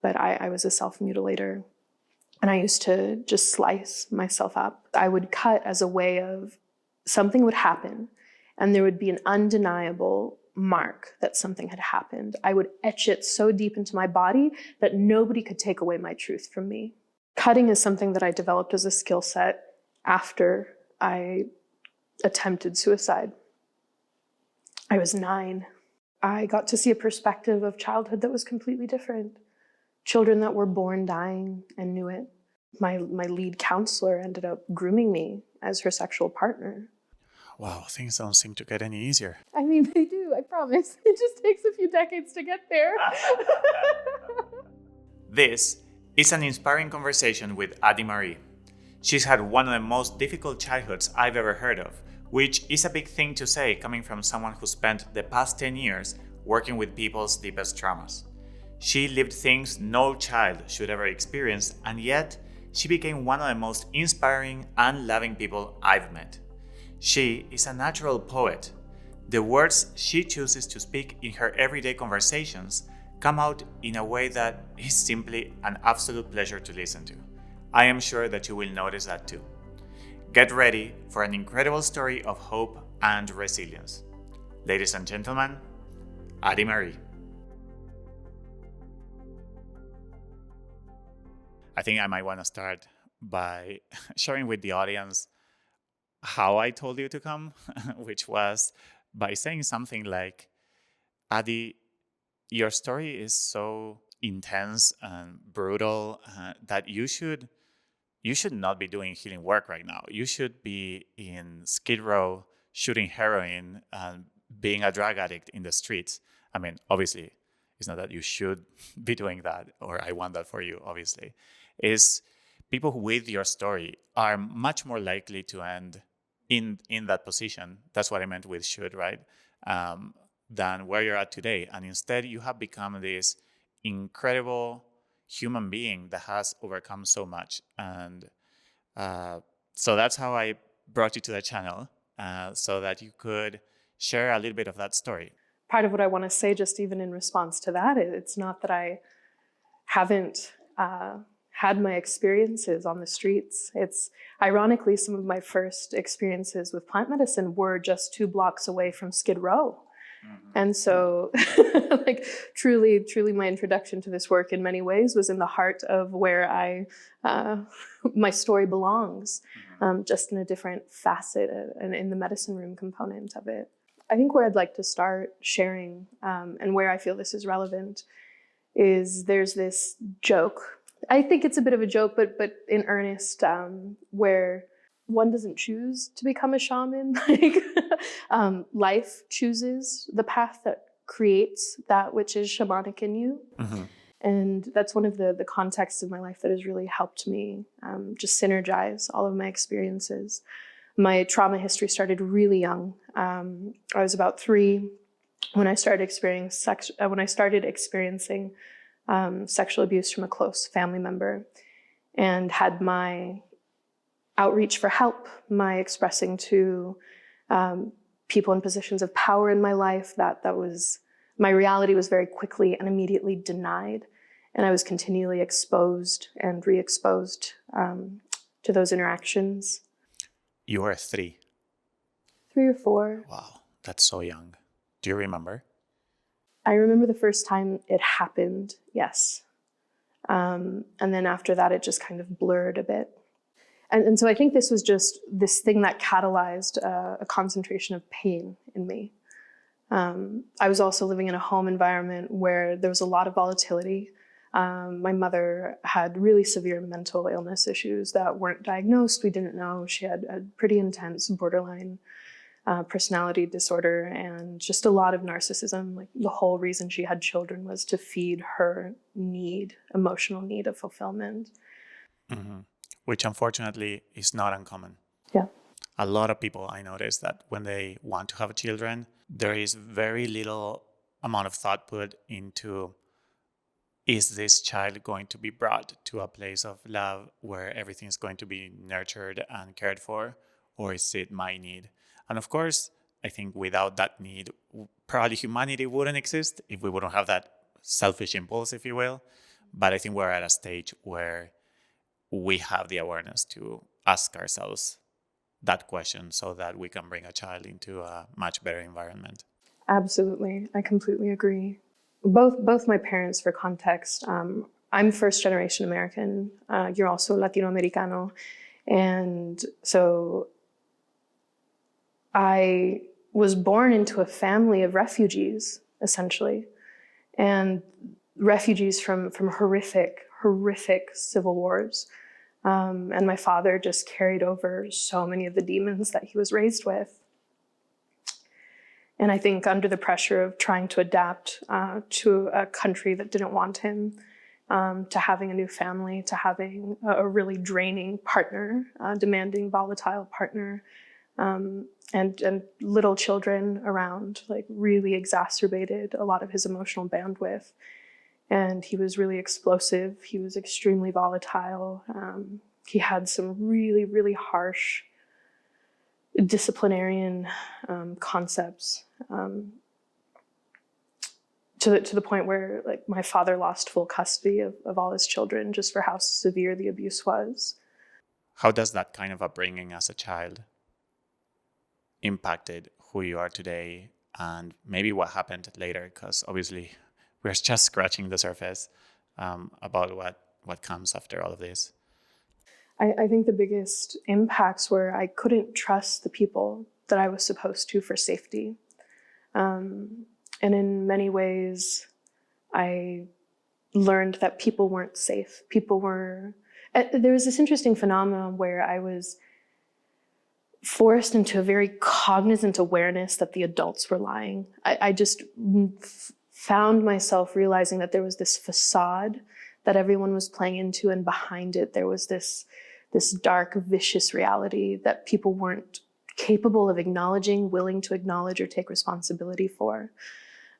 but I was a self-mutilator. And I used to just slice myself up. I would cut as a way of something would happen, and there would be an undeniable mark that something had happened. I would etch it so deep into my body that nobody could take away my truth from me. Cutting is something that I developed as a skill set after I attempted suicide. I was 9. I got to see a perspective of childhood that was completely different. Children that were born dying and knew it. My lead counselor ended up grooming me as her sexual partner. Wow, things don't seem to get any easier. I mean, they do, I promise. It just takes a few decades to get there. This is an inspiring conversation with Adi Marie. She's had one of the most difficult childhoods I've ever heard of, which is a big thing to say coming from someone who spent the past 10 years working with people's deepest traumas. She lived things no child should ever experience, and yet she became one of the most inspiring and loving people I've met. She is a natural poet. The words she chooses to speak in her everyday conversations come out in a way that is simply an absolute pleasure to listen to. I am sure that you will notice that too. Get ready for an incredible story of hope and resilience. Ladies and gentlemen, Adi Marie. I think I might want to start by sharing with the audience how I told you to come, which was by saying something like, Adi, your story is so intense and brutal that you should not be doing healing work right now. You should be in Skid Row shooting heroin and being a drug addict in the streets. I mean, obviously, it's not that you should be doing that, or I want that for you, obviously. Is people with your story are much more likely to end in that position. That's what I meant with should, right? Than where you're at today. And instead, you have become this incredible human being that has overcome so much. And so that's how I brought you to the channel, so that you could share a little bit of that story. Part of what I want to say, just even in response to that, it's not that I haven't had my experiences on the streets. It's ironically, some of my first experiences with plant medicine were just 2 blocks away from Skid Row. Mm-hmm. And so like truly my introduction to this work in many ways was in the heart of where my story belongs, just in a different facet and in the medicine room component of it. I think where I'd like to start sharing, and where I feel this is relevant, is there's this joke. I think it's a bit of a joke, but in earnest, where one doesn't choose to become a shaman. Life chooses the path that creates that which is shamanic in you. Mm-hmm. And that's one of the contexts of my life that has really helped me just synergize all of my experiences. My trauma history started really young. I was about 3 when I started experiencing sexual abuse from a close family member, and had my outreach for help, my expressing to people in positions of power in my life, that was, my reality was very quickly and immediately denied. And I was continually exposed and re-exposed to those interactions. You were 3. 3 or 4. Wow, that's so young. Do you remember? I remember the first time it happened, yes. And then after that, it just kind of blurred a bit. And so I think this was just this thing that catalyzed a concentration of pain in me. I was also living in a home environment where there was a lot of volatility. My mother had really severe mental illness issues that weren't diagnosed. We didn't know. She had a pretty intense borderline personality disorder and just a lot of narcissism. Like, the whole reason she had children was to feed her emotional need of fulfillment. Mm-hmm. Which unfortunately is not uncommon. Yeah. A lot of people, I notice that when they want to have children, there is very little amount of thought put into, is this child going to be brought to a place of love where everything is going to be nurtured and cared for, or is it my need? And of course, I think without that need, probably humanity wouldn't exist if we wouldn't have that selfish impulse, if you will. But I think we're at a stage where we have the awareness to ask ourselves that question so that we can bring a child into a much better environment. Absolutely. I completely agree. Both my parents, for context, I'm first generation American. You're also Latino Americano. And so I was born into a family of refugees, essentially, and refugees from horrific civil wars. And my father just carried over so many of the demons that he was raised with. And I think under the pressure of trying to adapt to a country that didn't want him, to having a new family, to having a really draining partner, demanding, volatile partner, and little children around, like, really exacerbated a lot of his emotional bandwidth. And he was really explosive. He was extremely volatile. He had some really harsh disciplinarian concepts, to the point where, like, my father lost full custody of all his children just for how severe the abuse was. How does that kind of upbringing as a child impacted who you are today, and maybe what happened later? Because obviously we're just scratching the surface about what comes after all of this. I think the biggest impacts were I couldn't trust the people that I was supposed to for safety. And in many ways, I learned that people weren't safe. There was this interesting phenomenon where I was forced into a very cognizant awareness that the adults were lying. I just found myself realizing that there was this facade that everyone was playing into, and behind it there was this dark, vicious reality that people weren't capable of acknowledging, willing to acknowledge, or take responsibility for.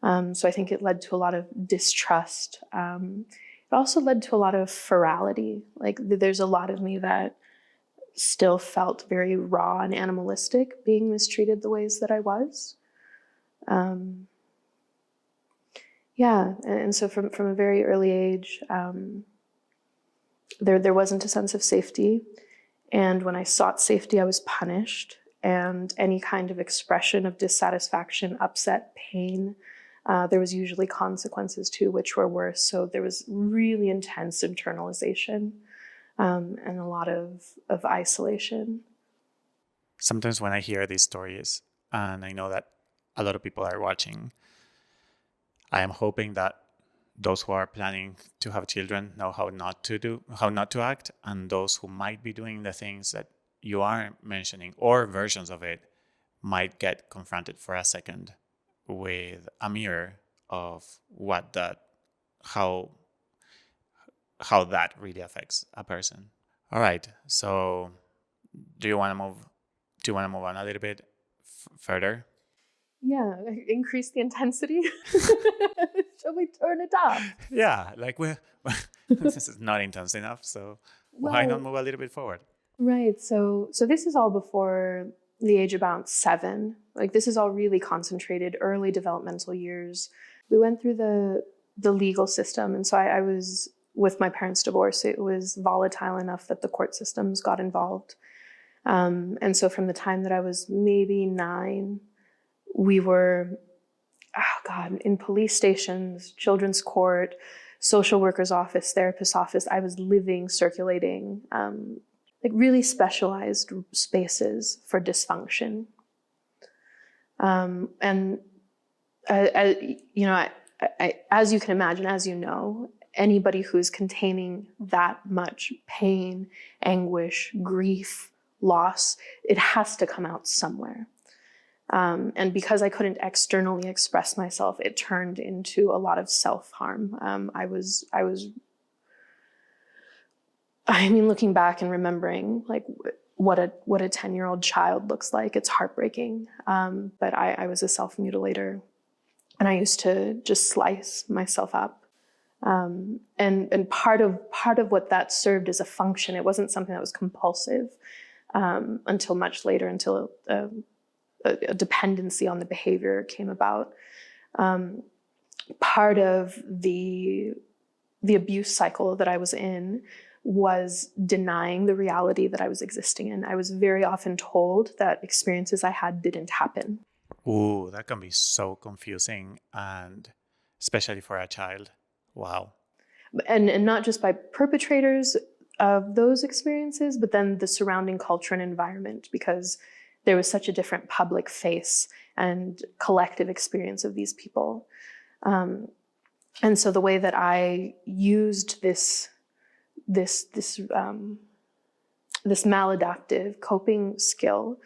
So I think it led to a lot of distrust. It also led to a lot of ferality. Like, there's a lot of me that still felt very raw and animalistic, being mistreated the ways that I was. And so from a very early age, there wasn't a sense of safety. And when I sought safety, I was punished. And any kind of expression of dissatisfaction, upset, pain, there was usually consequences too, which were worse. So there was really intense internalization, and a lot of isolation. Sometimes when I hear these stories, and I know that a lot of people are watching, I am hoping that those who are planning to have children know how not to act, and those who might be doing the things that you are mentioning, or versions of it, might get confronted for a second with a mirror of how that really affects a person. All right, so do you want to move on a little bit further? Yeah, increase the intensity. Shall we turn it up? Yeah, like this is not intense enough, so why not move a little bit forward? Right. So this is all before the age about 7. Like, this is all really concentrated early developmental years. We went through the legal system, and so I was, with my parents' divorce, it was volatile enough that the court systems got involved. And so from the time that I was maybe 9, we were, in police stations, children's court, social worker's office, therapist's office. I was living, circulating, like, really specialized spaces for dysfunction. And as you can imagine, as you know, anybody who's containing that much pain, anguish, grief, loss, it has to come out somewhere. And because I couldn't externally express myself, it turned into a lot of self-harm. Looking back and remembering, like, what a 10-year-old child looks like, it's heartbreaking. But I was a self-mutilator, and I used to just slice myself up. And part of what that served as a function, it wasn't something that was compulsive until much later, until a dependency on the behavior came about. Part of the the abuse cycle that I was in was denying the reality that I was existing in. I was very often told that experiences I had didn't happen. Ooh, that can be so confusing, and especially for a child. Wow. And not just by perpetrators of those experiences, but then the surrounding culture and environment, because there was such a different public face and collective experience of these people. And so the way that I used this maladaptive coping skill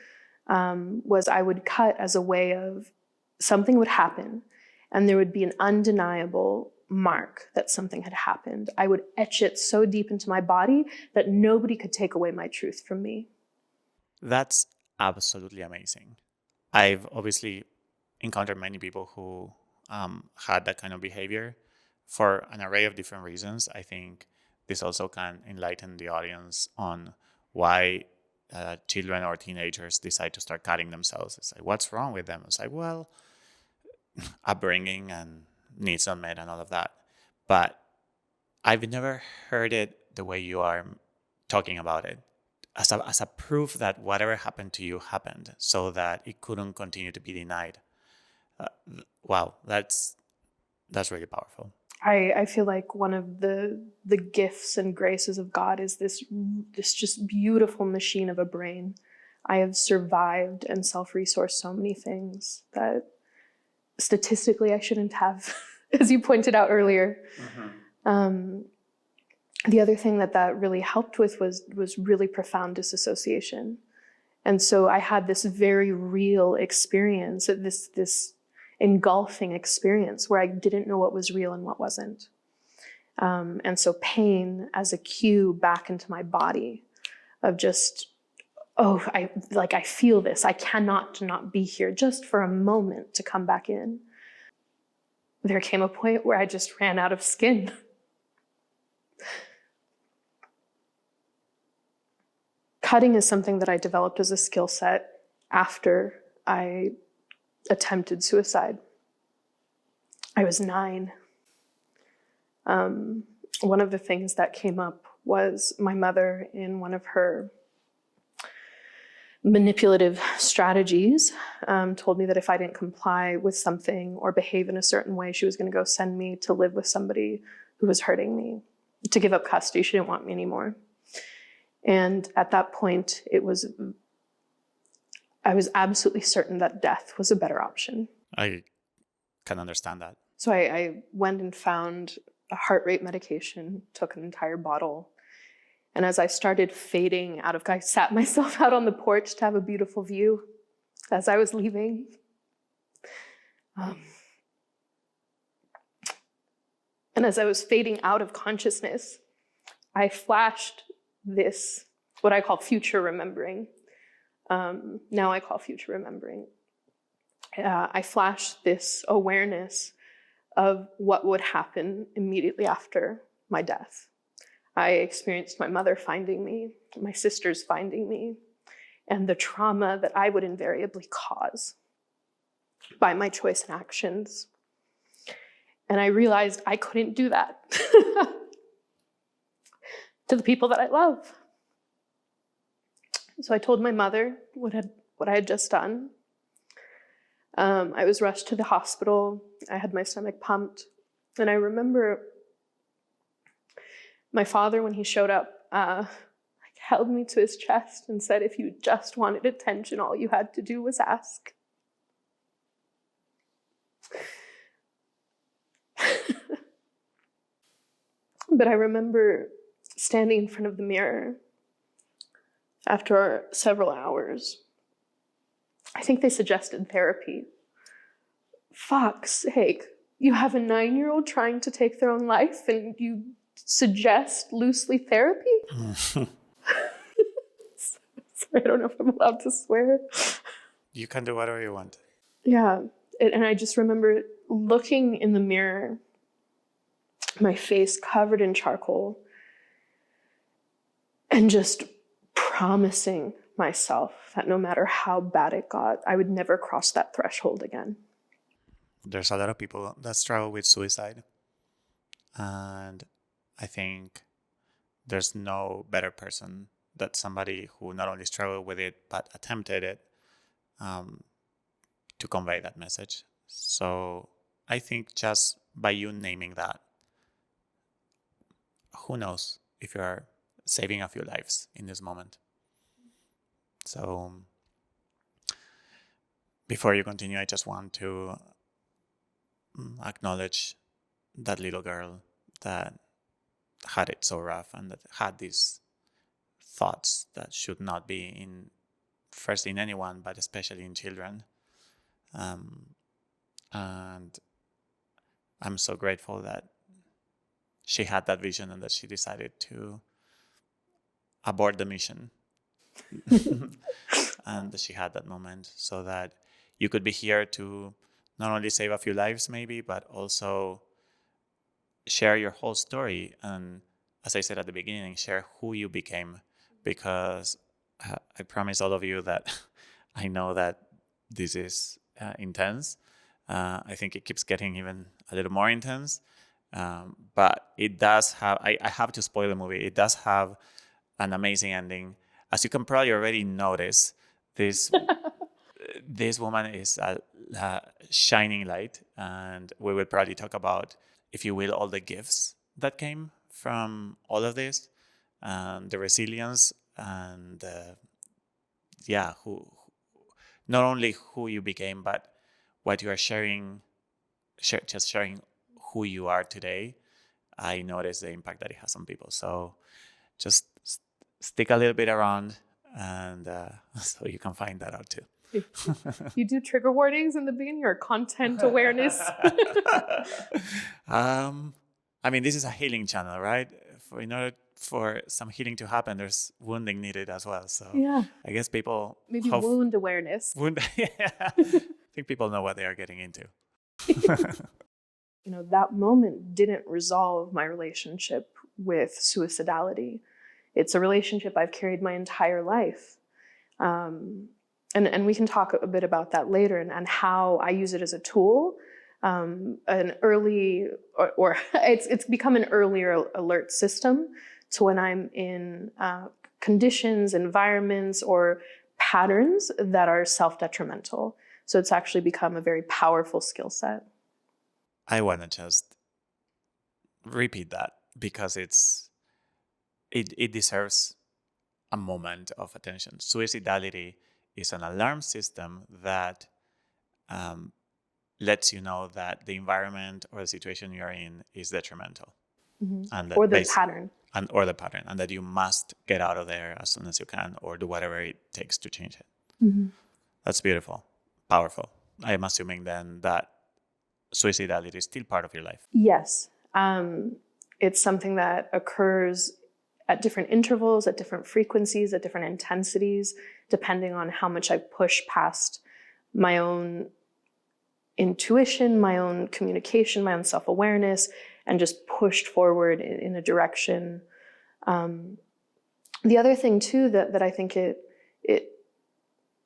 was I would cut as a way of something would happen and there would be an undeniable mark that something had happened. I would etch it so deep into my body that nobody could take away my truth from me. That's absolutely amazing. I've obviously encountered many people who had that kind of behavior for an array of different reasons. I think this also can enlighten the audience on why children or teenagers decide to start cutting themselves. It's like, what's wrong with them? It's like, well, upbringing and needs unmet and all of that. But I've never heard it the way you are talking about it, as a proof that whatever happened to you happened, so that it couldn't continue to be denied. Wow, that's really powerful. I feel like one of the gifts and graces of God is this just beautiful machine of a brain. I have survived and self-resourced so many things that statistically I shouldn't have, as you pointed out earlier. The other thing that really helped with was really profound disassociation. And so I had this very real experience, this engulfing experience where I didn't know what was real and what wasn't. And so pain as a cue back into my body of just, I feel this. I cannot not be here just for a moment to come back in. There came a point where I just ran out of skin. Cutting is something that I developed as a skill set after I attempted suicide. I was 9. One of the things that came up was my mother, in one of her manipulative strategies, told me that if I didn't comply with something or behave in a certain way, she was going to go send me to live with somebody who was hurting me, to give up custody. She didn't want me anymore. And at that point, I was absolutely certain that death was a better option. I can understand that. So I went and found a heart rate medication, took an entire bottle. And as I started fading out I sat myself out on the porch to have a beautiful view as I was leaving. And as I was fading out of consciousness, I flashed this, what I call future remembering. Now I call future remembering. I flashed this awareness of what would happen immediately after my death. I experienced my mother finding me, my sisters finding me, and the trauma that I would invariably cause by my choice and actions. And I realized I couldn't do that to the people that I love. So I told my mother what I had just done. I was rushed to the hospital. I had my stomach pumped. And I remember my father, when he showed up, held me to his chest and said, if you just wanted attention, all you had to do was ask. But I remember standing in front of the mirror after several hours. I think they suggested therapy. Fuck's sake, you have a 9-year-old trying to take their own life and you suggest loosely therapy? Sorry, I don't know if I'm allowed to swear. You can do whatever you want. Yeah, and I just remember looking in the mirror, my face covered in charcoal, and just promising myself that no matter how bad it got, I would never cross that threshold again. There's a lot of people that struggle with suicide. And I think there's no better person than somebody who not only struggled with it, but attempted it, to convey that message. So I think just by you naming that, who knows if you're saving a few lives in this moment. So before you continue, I just want to acknowledge that little girl that had it so rough and that had these thoughts that should not be in first in anyone, but especially in children. And I'm so grateful that she had that vision and that she decided to abort the mission. And that she had that moment so that you could be here to not only save a few lives maybe, but also share your whole story. And as I said at the beginning, share who you became, because I promise all of you that I know that this is intense. I think it keeps getting even a little more intense. But it does have, I have to spoil the movie. It does have an amazing ending. As you can probably already notice, this woman is a shining light, and we will probably talk about, if you will, all the gifts that came from all of this, the resilience, and who not only who you became, but what you are sharing, just sharing who you are today. I notice the impact that it has on people. So just stick a little bit around, and so you can find that out too. You do trigger warnings in the beginning or content awareness? I mean, this is a healing channel, right? In order for some healing to happen, there's wounding needed as well. So yeah, I guess people maybe wound awareness. Yeah. I think people know what they are getting into. That moment didn't resolve my relationship with suicidality. It's a relationship I've carried my entire life. And we can talk a bit about that later, and how I use it as a tool. An early, or it's become an earlier alert system to when I'm in conditions, environments, or patterns that are self-detrimental. So it's actually become a very powerful skill set. I want to just repeat that because it deserves a moment of attention. Suicidality is an alarm system that lets you know that the environment or the situation you're in is detrimental. Mm-hmm. And that or the pattern. Or the pattern, and that you must get out of there as soon as you can, or do whatever it takes to change it. Mm-hmm. That's beautiful, powerful. I am assuming then that suicidality is still part of your life. Yes. It's something that occurs at different intervals, at different frequencies, at different intensities, depending on how much I push past my own intuition, my own communication, my own self-awareness, and just pushed forward in a direction. The other thing too that I think it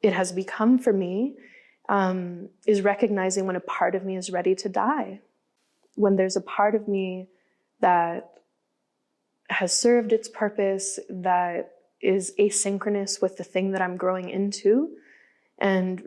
has become for me is recognizing when a part of me is ready to die. When there's a part of me that has served its purpose, that is asynchronous with the thing that I'm growing into, and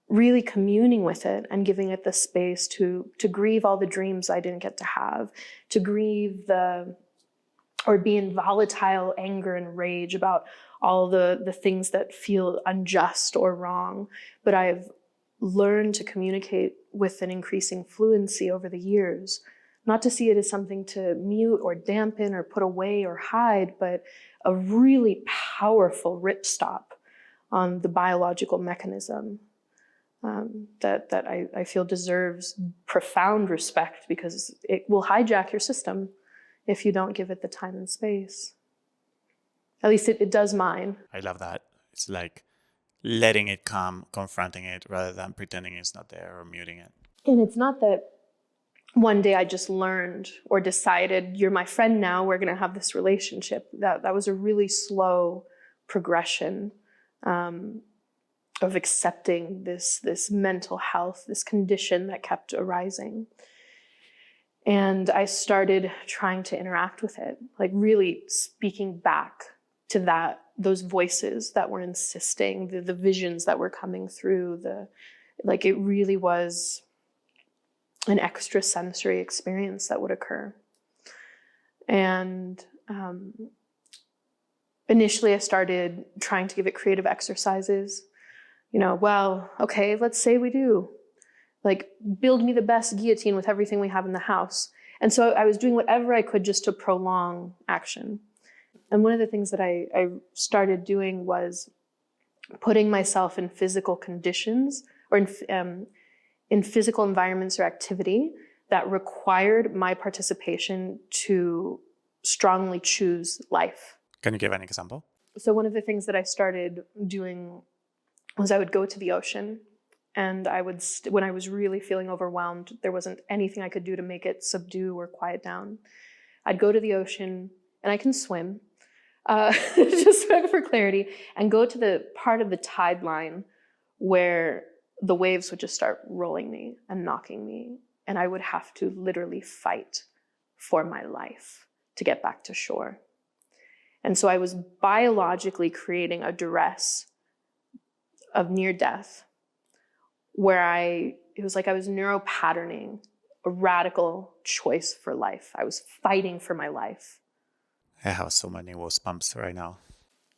really communing with it and giving it the space to grieve all the dreams I didn't get to have, to grieve or be in volatile anger and rage about all the things that feel unjust or wrong. But I've learned to communicate with an increasing fluency over the years, not to see it as something to mute or dampen or put away or hide, but a really powerful ripstop on the biological mechanism that I feel deserves profound respect, because it will hijack your system if you don't give it the time and space. At least it does mine. I love that. It's like letting it come, confronting it, rather than pretending it's not there or muting it. And it's not that one day I just learned or decided, you're my friend now, we're going to have this relationship. That was a really slow progression of accepting this mental health, this condition that kept arising. And I started trying to interact with it, like really speaking back to those voices that were insisting, the visions that were coming through, like it really was an extrasensory experience that would occur. And initially I started trying to give it creative exercises. Well, okay, let's say we do. Like, build me the best guillotine with everything we have in the house. And so I was doing whatever I could just to prolong action. And one of the things that I started doing was putting myself in physical conditions or in physical environments or activity that required my participation to strongly choose life. Can you give an example? So one of the things that I started doing was I would go to the ocean, and I would, when I was really feeling overwhelmed, there wasn't anything I could do to make it subdue or quiet down. I'd go to the ocean, and I can swim, just for clarity, and go to the part of the tide line where the waves would just start rolling me and knocking me, and I would have to literally fight for my life to get back to shore. And so I was biologically creating a duress of near death where it was like I was neuropatterning a radical choice for life. I was fighting for my life. I have so many goosebumps right now.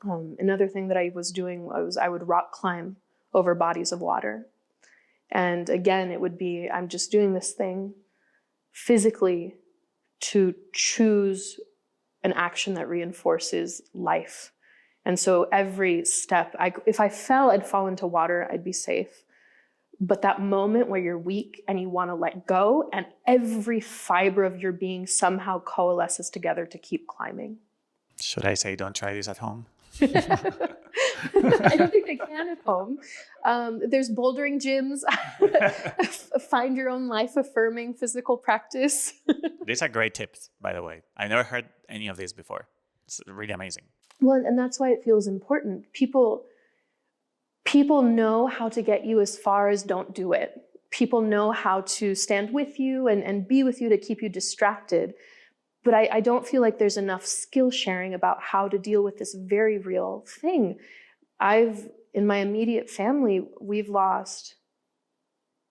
Another thing that I was doing was I would rock climb over bodies of water. And again, it would be, I'm just doing this thing physically to choose an action that reinforces life. And so every step, if I fell, I'd fall into water, I'd be safe. But that moment where you're weak and you want to let go, and every fiber of your being somehow coalesces together to keep climbing. Should I say don't try this at home? I don't think they can at home. There's bouldering gyms. Find your own life-affirming physical practice. These are great tips, by the way. I never heard any of this before. It's really amazing. Well, and that's why it feels important. People know how to get you as far as don't do it. People know how to stand with you and be with you to keep you distracted. But I don't feel like there's enough skill sharing about how to deal with this very real thing. In my immediate family, we've lost,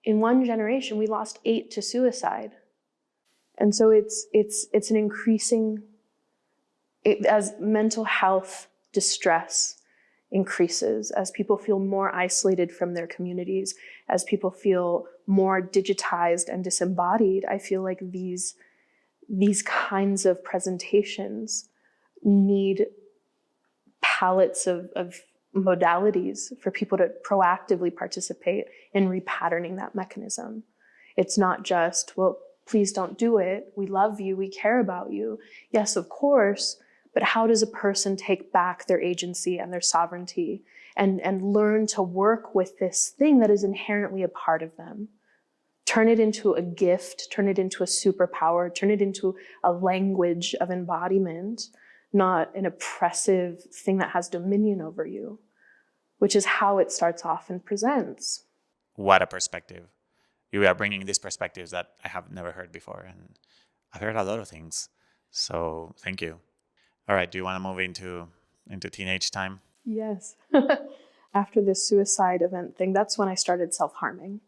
in one generation, we lost 8 to suicide. And so it's an increasing, as mental health distress increases, as people feel more isolated from their communities, as people feel more digitized and disembodied, I feel like these kinds of presentations need palettes of modalities for people to proactively participate in repatterning that mechanism. It's not just, well, please don't do it. We love you. We care about you. Yes, of course. But how does a person take back their agency and their sovereignty and learn to work with this thing that is inherently a part of them? Turn it into a gift, turn it into a superpower, turn it into a language of embodiment, not an oppressive thing that has dominion over you, which is how it starts off and presents. What a perspective. You are bringing these perspectives that I have never heard before. And I've heard a lot of things. So thank you. All right. Do you want to move into teenage time? Yes. After this suicide event thing, that's when I started self-harming.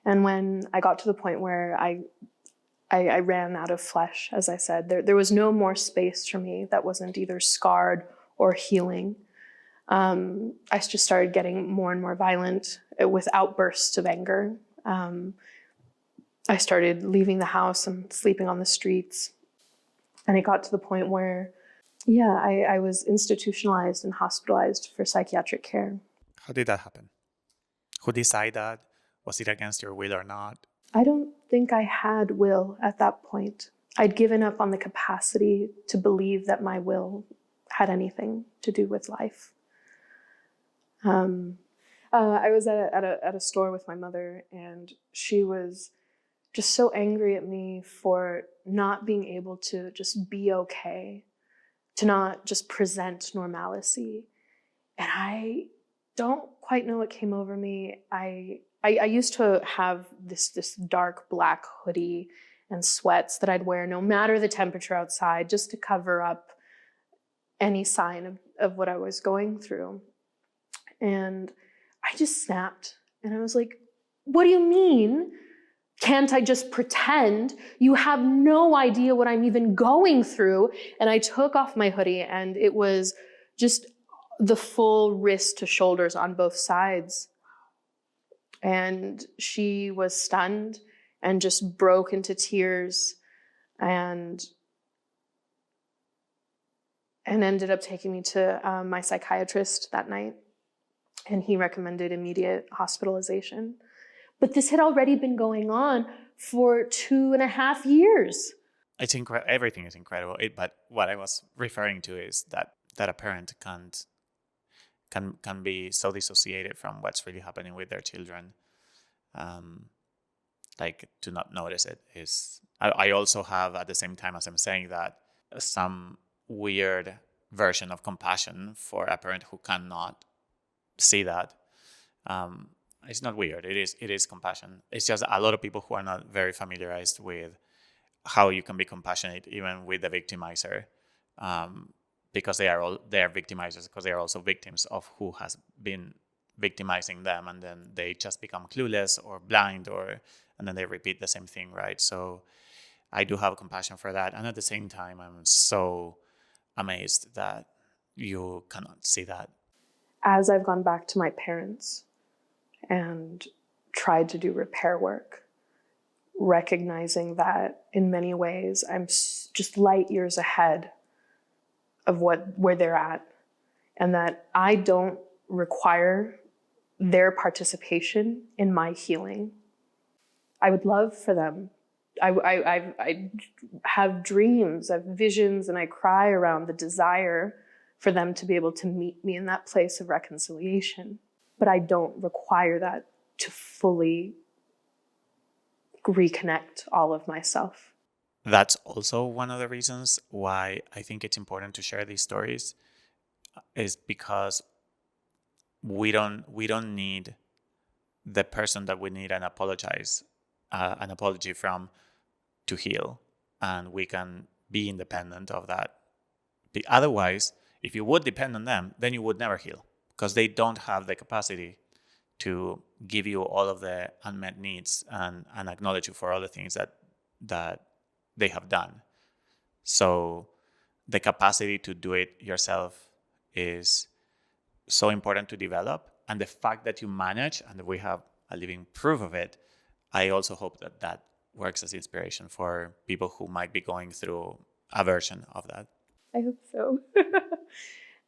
And when I got to the point where I ran out of flesh, as I said, there was no more space for me that wasn't either scarred or healing. I just started getting more and more violent with outbursts of anger. I started leaving the house and sleeping on the streets. And it got to the point where, I was institutionalized and hospitalized for psychiatric care. How did that happen? Who decided that? Was it against your will or not? I don't think I had will at that point. I'd given up on the capacity to believe that my will had anything to do with life. I was at a store with my mother, and she was just so angry at me for not being able to just be okay, to not just present normalcy. And I don't quite know what came over me. I used to have this dark black hoodie and sweats that I'd wear no matter the temperature outside, just to cover up any sign of what I was going through. And I just snapped. And I was like, what do you mean? Can't I just pretend? You have no idea what I'm even going through. And I took off my hoodie, and it was just the full wrist to shoulders on both sides. And she was stunned and just broke into tears, and ended up taking me to my psychiatrist that night. And he recommended immediate hospitalization. But this had already been going on for 2.5 years. It's everything is incredible. But what I was referring to is that a parent can be so dissociated from what's really happening with their children. Like, to not notice it is. I also have, at the same time as I'm saying that, some weird version of compassion for a parent who cannot see that. It's not weird. It is compassion. It's just a lot of people who are not very familiarized with how you can be compassionate even with the victimizer, because they are victimizers, because they are also victims of who has been victimizing them, and then they just become clueless or blind, and then they repeat the same thing, right? So I do have compassion for that, and at the same time, I'm so amazed that you cannot see that. As I've gone back to my parents and tried to do repair work, recognizing that in many ways I'm just light years ahead of where they're at, and that I don't require their participation in my healing. I would love for them. I have dreams, I have visions, and I cry around the desire for them to be able to meet me in that place of reconciliation. But I don't require that to fully reconnect all of myself. That's also one of the reasons why I think it's important to share these stories, is because we don't need the person that we need an apology from to heal, and we can be independent of that. Otherwise, if you would depend on them, then you would never heal, because they don't have the capacity to give you all of the unmet needs and acknowledge you for all the things that they have done. So the capacity to do it yourself is so important to develop. And the fact that you manage, and that we have a living proof of it, I also hope that works as inspiration for people who might be going through a version of that. I hope so.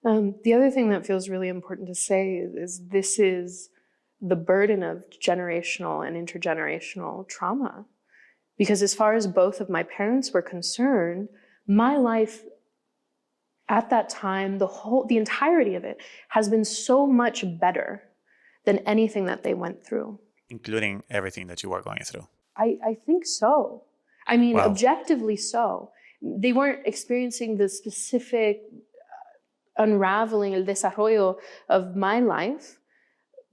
The other thing that feels really important to say is this is the burden of generational and intergenerational trauma. Because as far as both of my parents were concerned, my life at that time, the entirety of it has been so much better than anything that they went through. Including everything that you were going through. I think so. I mean, Wow. Objectively so. They weren't experiencing the specific unraveling, el desarrollo of my life,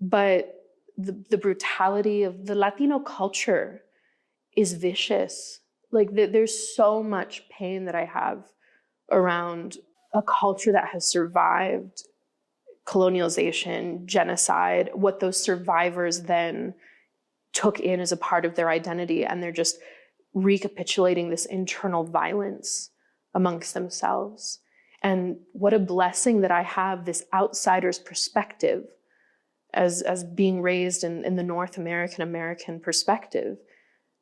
but the brutality of the Latino culture is vicious. Like, there's so much pain that I have around a culture that has survived colonialization, genocide, what those survivors then took in as a part of their identity, and they're just recapitulating this internal violence amongst themselves. And what a blessing that I have this outsider's perspective as being raised in the North American perspective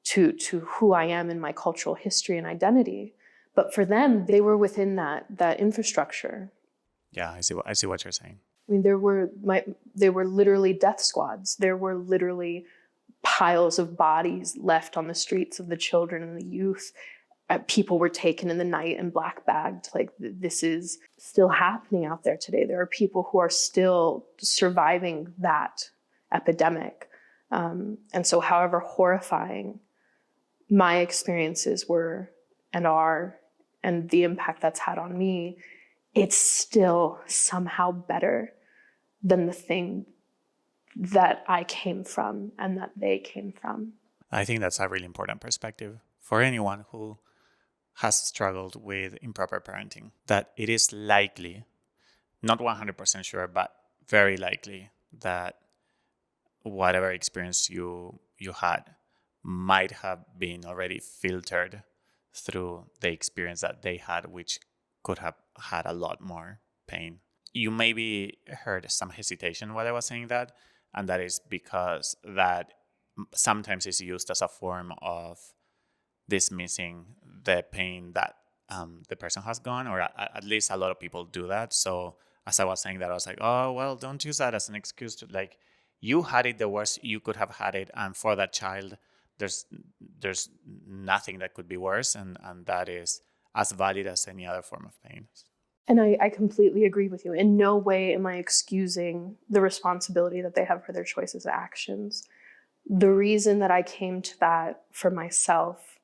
to who I am in my cultural history and identity. But for them, they were within that infrastructure. Yeah, I see what you're saying. I mean, there were literally death squads. There were literally piles of bodies left on the streets of the children and the youth. People were taken in the night and black bagged. Like, this is still happening out there today. There are people who are still surviving that epidemic. And so however horrifying my experiences were and are, and the impact that's had on me, it's still somehow better than the thing that I came from and that they came from. I think that's a really important perspective for anyone who has struggled with improper parenting, that it is likely, not 100% sure, but very likely that whatever experience you had might have been already filtered through the experience that they had, which could have had a lot more pain. You maybe heard some hesitation while I was saying that, and that is because that sometimes is used as a form of dismissing the pain that the person has gone, or at least a lot of people do that. So as I was saying that, I was like, oh, well, don't use that as an excuse to, like, you had it the worst you could have had it, and for that child, there's nothing that could be worse, and that is as valid as any other form of pain. And I completely agree with you. In no way am I excusing the responsibility that they have for their choices and actions. The reason that I came to that for myself,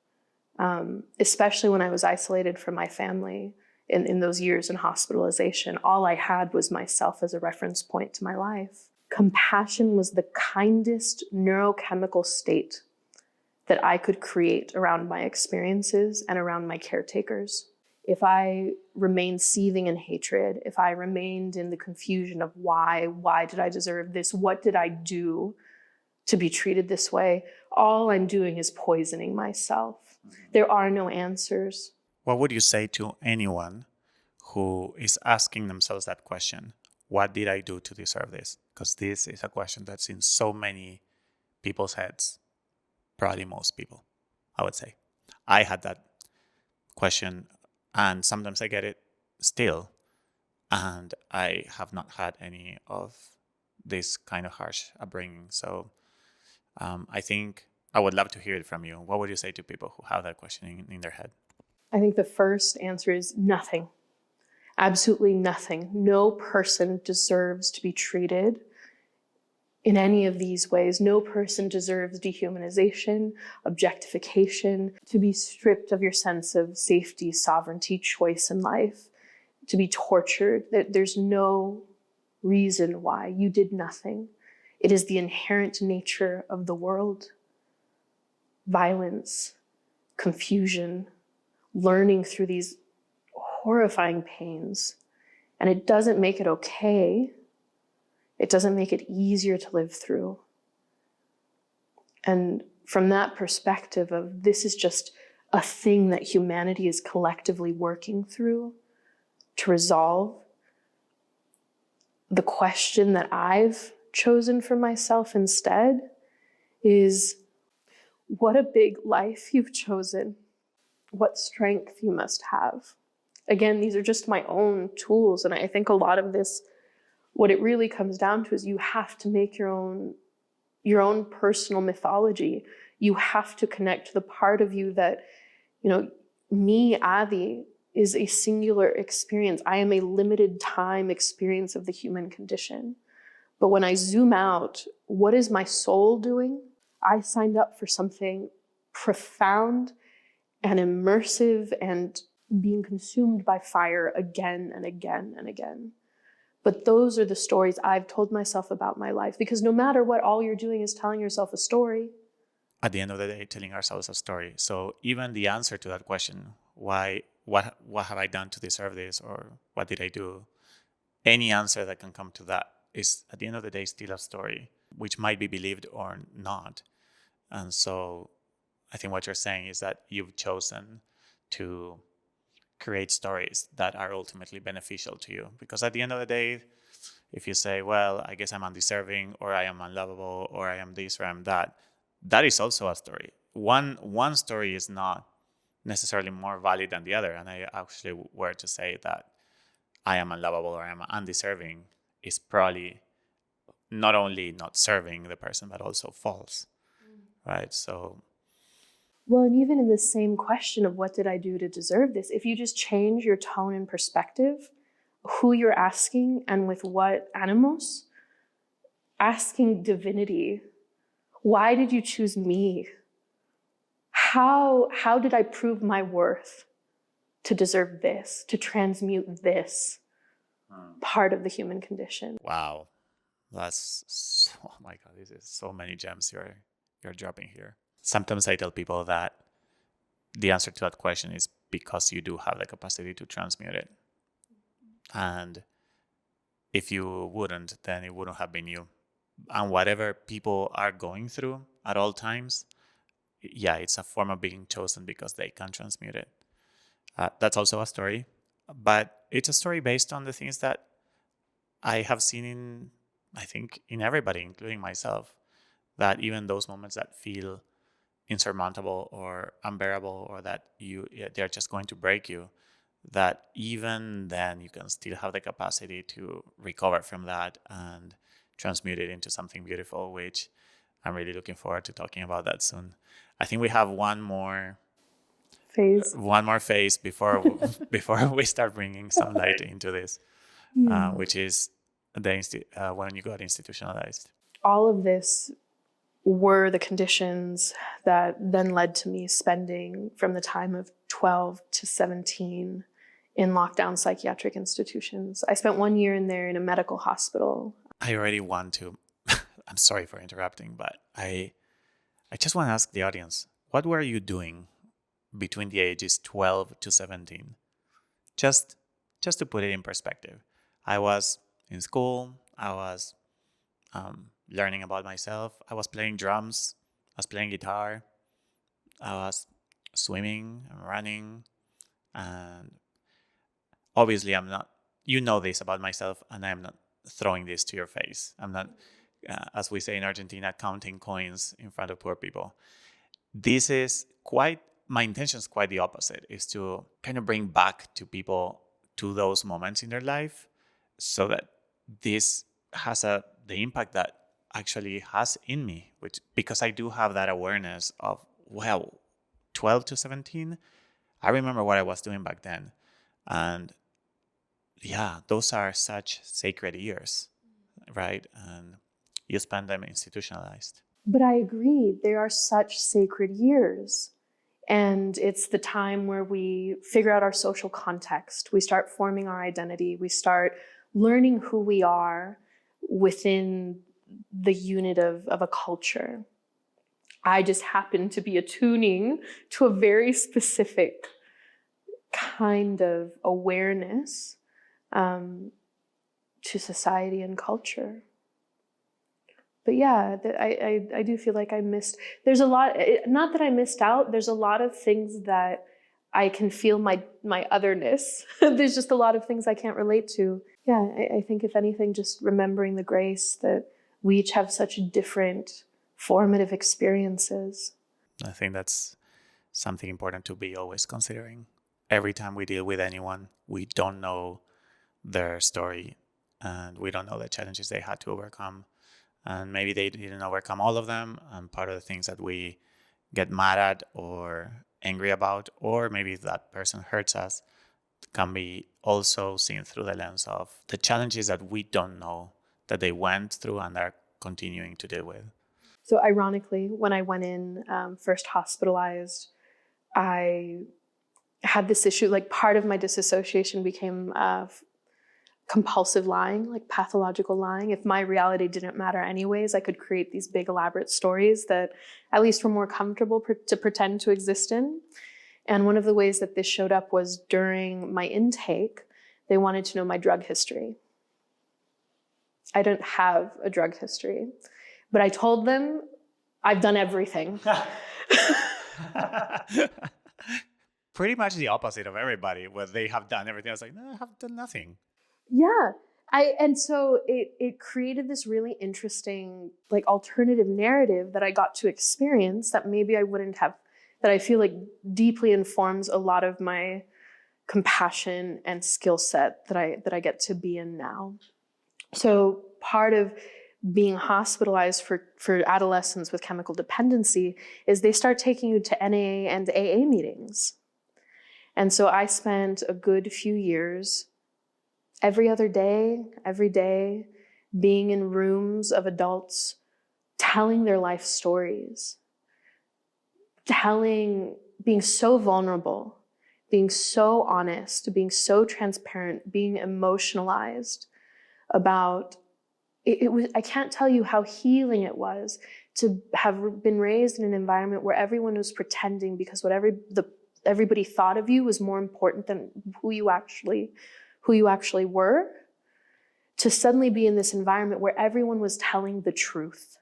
especially when I was isolated from my family in those years in hospitalization, all I had was myself as a reference point to my life. Compassion was the kindest neurochemical state that I could create around my experiences and around my caretakers. If I remained seething in hatred, if I remained in the confusion of why did I deserve this? What did I do to be treated this way? All I'm doing is poisoning myself. There are no answers. What would you say to anyone who is asking themselves that question? What did I do to deserve this? Because this is a question that's in so many people's heads. Probably most people, I would say. I had that question, and sometimes I get it still. And I have not had any of this kind of harsh upbringing. So I think I would love to hear it from you. What would you say to people who have that question in their head? I think the first answer is nothing. Absolutely nothing. No person deserves to be treated in any of these ways. No person deserves dehumanization, objectification, to be stripped of your sense of safety, sovereignty, choice in life, to be tortured. There's no reason why. You did nothing. It is the inherent nature of the world. Violence, confusion, learning through these horrifying pains. And it doesn't make it okay. It doesn't make it easier to live through. And from that perspective of this is just a thing that humanity is collectively working through to resolve, the question that I've chosen for myself instead is, what a big life you've chosen. What strength you must have. Again, these are just my own tools. And I think a lot of this, what it really comes down to is you have to make your own personal mythology. You have to connect to the part of you that, me, Adi, is a singular experience. I am a limited time experience of the human condition. But when I zoom out, what is my soul doing? I signed up for something profound and immersive and being consumed by fire again and again and again. But those are the stories I've told myself about my life, because no matter what, all you're doing is telling yourself a story. At the end of the day, telling ourselves a story. So even the answer to that question, what have I done to deserve this, or what did I do? Any answer that can come to that is, at the end of the day, still a story, which might be believed or not. And so I think what you're saying is that you've chosen to create stories that are ultimately beneficial to you. Because at the end of the day, if you say, well, I guess I'm undeserving, or I am unlovable, or I am this, or I'm that, that is also a story. One story is not necessarily more valid than the other. And I actually were to say that I am unlovable or I am undeserving is probably not only not serving the person, but also false. Right? So, well, and even in the same question of what did I do to deserve this, if you just change your tone and perspective, who you're asking and with what animals, asking divinity, why did you choose me? How did I prove my worth to deserve this, to transmute this part of the human condition? wow. That's so, oh my God, this is so many gems you're dropping here. Sometimes I tell people that the answer to that question is because you do have the capacity to transmute it. And if you wouldn't, then it wouldn't have been you. And whatever people are going through at all times, yeah, it's a form of being chosen because they can transmute it. That's also a story, but it's a story based on the things that I have seen in, I think, in everybody, including myself, that even those moments that feel insurmountable or unbearable, or that they're just going to break you, that even then you can still have the capacity to recover from that and transmute it into something beautiful, which I'm really looking forward to talking about that soon. I think we have one more phase before we start bringing some light into this, which is when you got institutionalized. All of this were the conditions that then led to me spending from the time of 12 to 17 in lockdown psychiatric institutions. I spent 1 year in there in a medical hospital. I already want to, I'm sorry for interrupting, but I just want to ask the audience, what were you doing between the ages 12 to 17? Just to put it in perspective. I was in school, I was learning about myself, I was playing drums, I was playing guitar, I was swimming and running, and obviously I'm not, you know this about myself, and I'm not throwing this to your face. I'm not, as we say in Argentina, counting coins in front of poor people. This is my intention is quite the opposite, is to kind of bring back to people to those moments in their life, so that this has the impact that actually has in me, which, because I do have that awareness of, well, 12 to 17, I remember what I was doing back then. And yeah, those are such sacred years, right? And you spend them institutionalized. But I agree, they are such sacred years. And it's the time where we figure out our social context. We start forming our identity. We start learning who we are within the unit of a culture. I just happen to be attuning to a very specific kind of awareness to society and culture. But yeah, I do feel like I missed, there's a lot, not that I missed out, there's a lot of things that I can feel my otherness. There's just a lot of things I can't relate to. Yeah, I think if anything, just remembering the grace that we each have such different formative experiences. I think that's something important to be always considering. Every time we deal with anyone, we don't know their story, and we don't know the challenges they had to overcome. And maybe they didn't overcome all of them. And part of the things that we get mad at or angry about, or maybe that person hurts us, can be also seen through the lens of the challenges that we don't know that they went through and are continuing to deal with. So ironically, when I went in first hospitalized, I had this issue, like part of my disassociation became compulsive lying, like pathological lying. If my reality didn't matter anyways, I could create these big elaborate stories that at least were more comfortable to pretend to exist in. And one of the ways that this showed up was during my intake, they wanted to know my drug history. I didn't have a drug history, but I told them I've done everything. Pretty much the opposite of everybody, where they have done everything. I was like, no, I have done nothing. Yeah. And so it created this really interesting, like, alternative narrative that I got to experience that maybe I wouldn't have, that I feel like deeply informs a lot of my compassion and skill set that I get to be in now. So part of being hospitalized for adolescents with chemical dependency is they start taking you to NA and AA meetings. And so I spent a good few years every day, being in rooms of adults telling their life stories, being so vulnerable, being so honest, being so transparent, being emotionalized about it was, I can't tell you how healing it was to have been raised in an environment where everyone was pretending, because the everybody thought of you was more important than who you actually were, to suddenly be in this environment where everyone was telling the truth.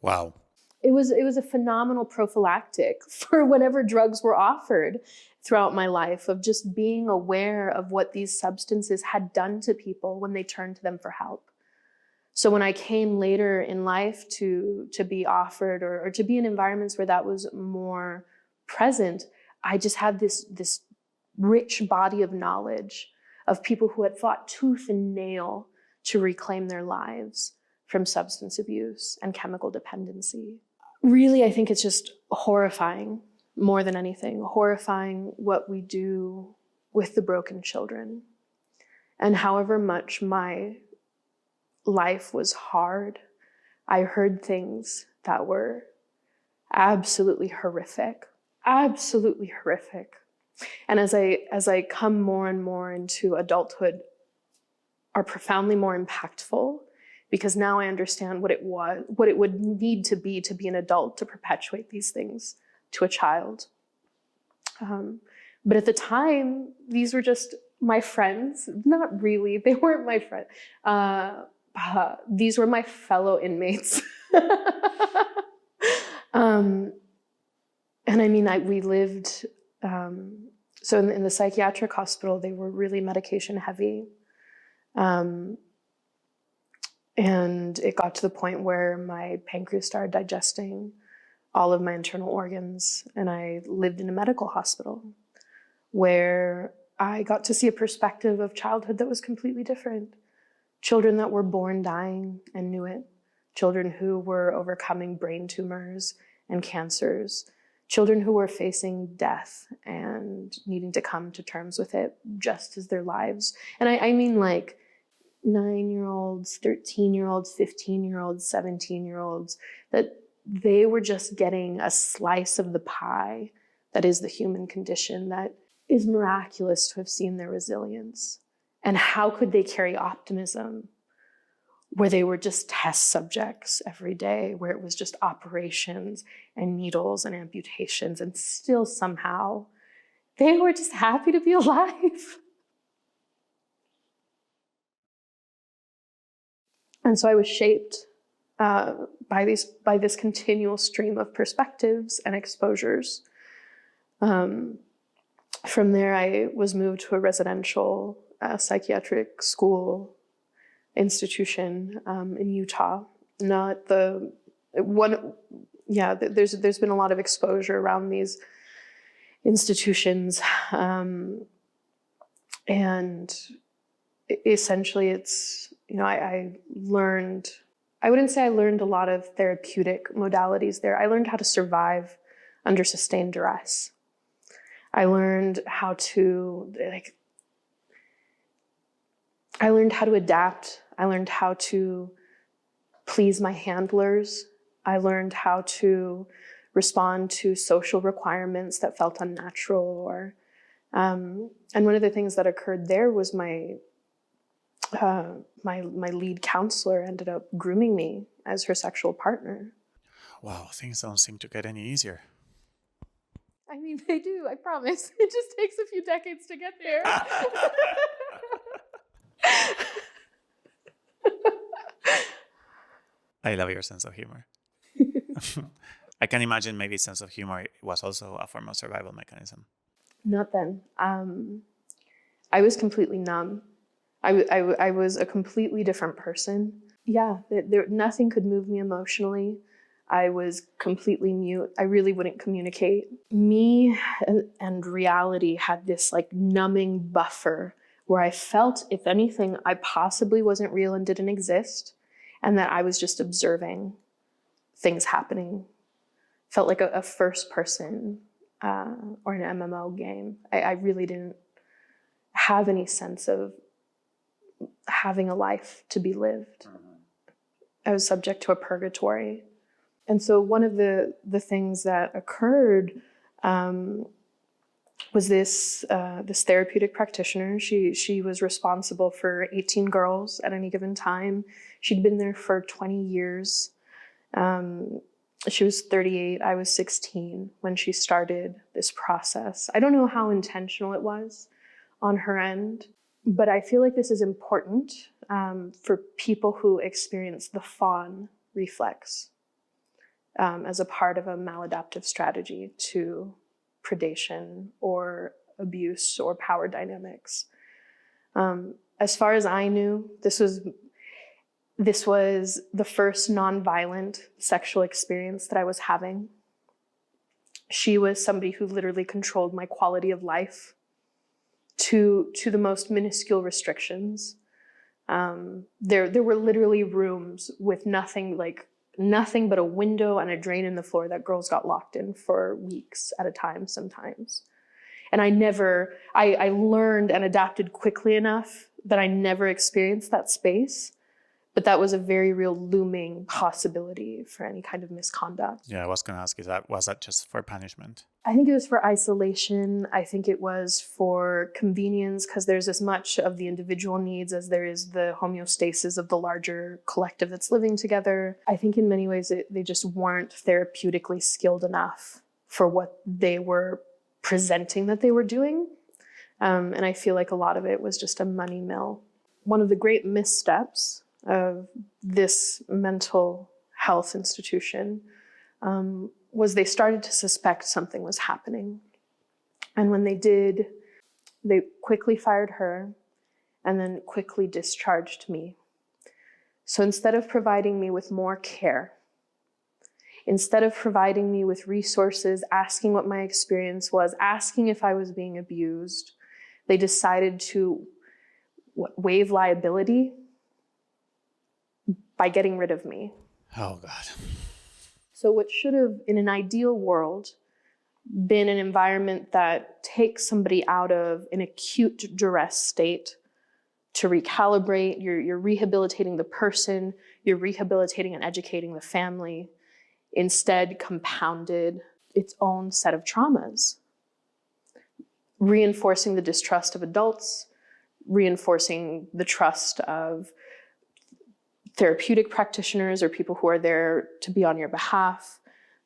Wow. It was a phenomenal prophylactic for whatever drugs were offered throughout my life, of just being aware of what these substances had done to people when they turned to them for help. So when I came later in life to be offered or to be in environments where that was more present, I just had this rich body of knowledge of people who had fought tooth and nail to reclaim their lives from substance abuse and chemical dependency. Really, I think it's just horrifying, more than anything, horrifying what we do with the broken children. And however much my life was hard, I heard things that were absolutely horrific, absolutely horrific. And as I come more and more into adulthood, are profoundly more impactful, because now I understand what it would need to be an adult to perpetuate these things to a child. But at the time, these were just my friends. Not really, they weren't my friends. These were my fellow inmates. And I mean, we lived, so in the psychiatric hospital, they were really medication heavy. And it got to the point where my pancreas started digesting all of my internal organs, and I lived in a medical hospital where I got to see a perspective of childhood that was completely different. Children that were born dying and knew it. Children who were overcoming brain tumors and cancers. Children who were facing death and needing to come to terms with it just as their lives. And I mean like 9-year-olds, 13-year-olds, 15-year-olds, 17-year-olds, that they were just getting a slice of the pie that is the human condition, that is miraculous to have seen their resilience. And how could they carry optimism where they were just test subjects every day, where it was just operations and needles and amputations, and still somehow they were just happy to be alive. And so I was shaped by this continual stream of perspectives and exposures. From there, I was moved to a residential psychiatric school institution in Utah. Not the one, yeah. There's been a lot of exposure around these institutions, and essentially, it's, you know, I learned. I wouldn't say I learned a lot of therapeutic modalities there. I learned how to survive under sustained duress. I learned how to I learned how to adapt. I learned how to please my handlers. I learned how to respond to social requirements that felt unnatural. Or, and one of the things that occurred there was my lead counselor ended up grooming me as her sexual partner. Wow, things don't seem to get any easier. I mean, they do, I promise. It just takes a few decades to get there. I love your sense of humor. I can imagine maybe sense of humor was also a form of survival mechanism. Not then. I was completely numb. I was a completely different person. Yeah, nothing could move me emotionally. I was completely mute. I really wouldn't communicate. Me and reality had this like numbing buffer where I felt, if anything, I possibly wasn't real and didn't exist, and that I was just observing things happening. Felt like a first person or an MMO game. I really didn't have any sense of having a life to be lived. I was subject to a purgatory. And so one of the things that occurred was this therapeutic practitioner. She was responsible for 18 girls at any given time. She'd been there for 20 years. She was 38. I was 16 when she started this process. I don't know how intentional it was on her end, but I feel like this is important for people who experience the fawn reflex as a part of a maladaptive strategy to predation or abuse or power dynamics. As far as I knew, this was the first nonviolent sexual experience that I was having. She was somebody who literally controlled my quality of life to the most minuscule restrictions. There were literally rooms with nothing but a window and a drain in the floor that girls got locked in for weeks at a time sometimes. And I learned and adapted quickly enough that I never experienced that space. But that was a very real looming possibility for any kind of misconduct. Yeah, I was going to ask you that. Was that just for punishment? I think it was for isolation. I think it was for convenience, because there's as much of the individual needs as there is the homeostasis of the larger collective that's living together. I think in many ways they just weren't therapeutically skilled enough for what they were presenting that they were doing. And I feel like a lot of it was just a money mill. One of the great missteps of this mental health institution was they started to suspect something was happening. And when they did, they quickly fired her and then quickly discharged me. So instead of providing me with more care, instead of providing me with resources, asking what my experience was, asking if I was being abused, they decided to waive liability by getting rid of me. Oh, God. So what should have, in an ideal world, been an environment that takes somebody out of an acute duress state to recalibrate, you're rehabilitating the person, you're rehabilitating and educating the family, instead compounded its own set of traumas, reinforcing the distrust of adults, reinforcing the trust of therapeutic practitioners or people who are there to be on your behalf.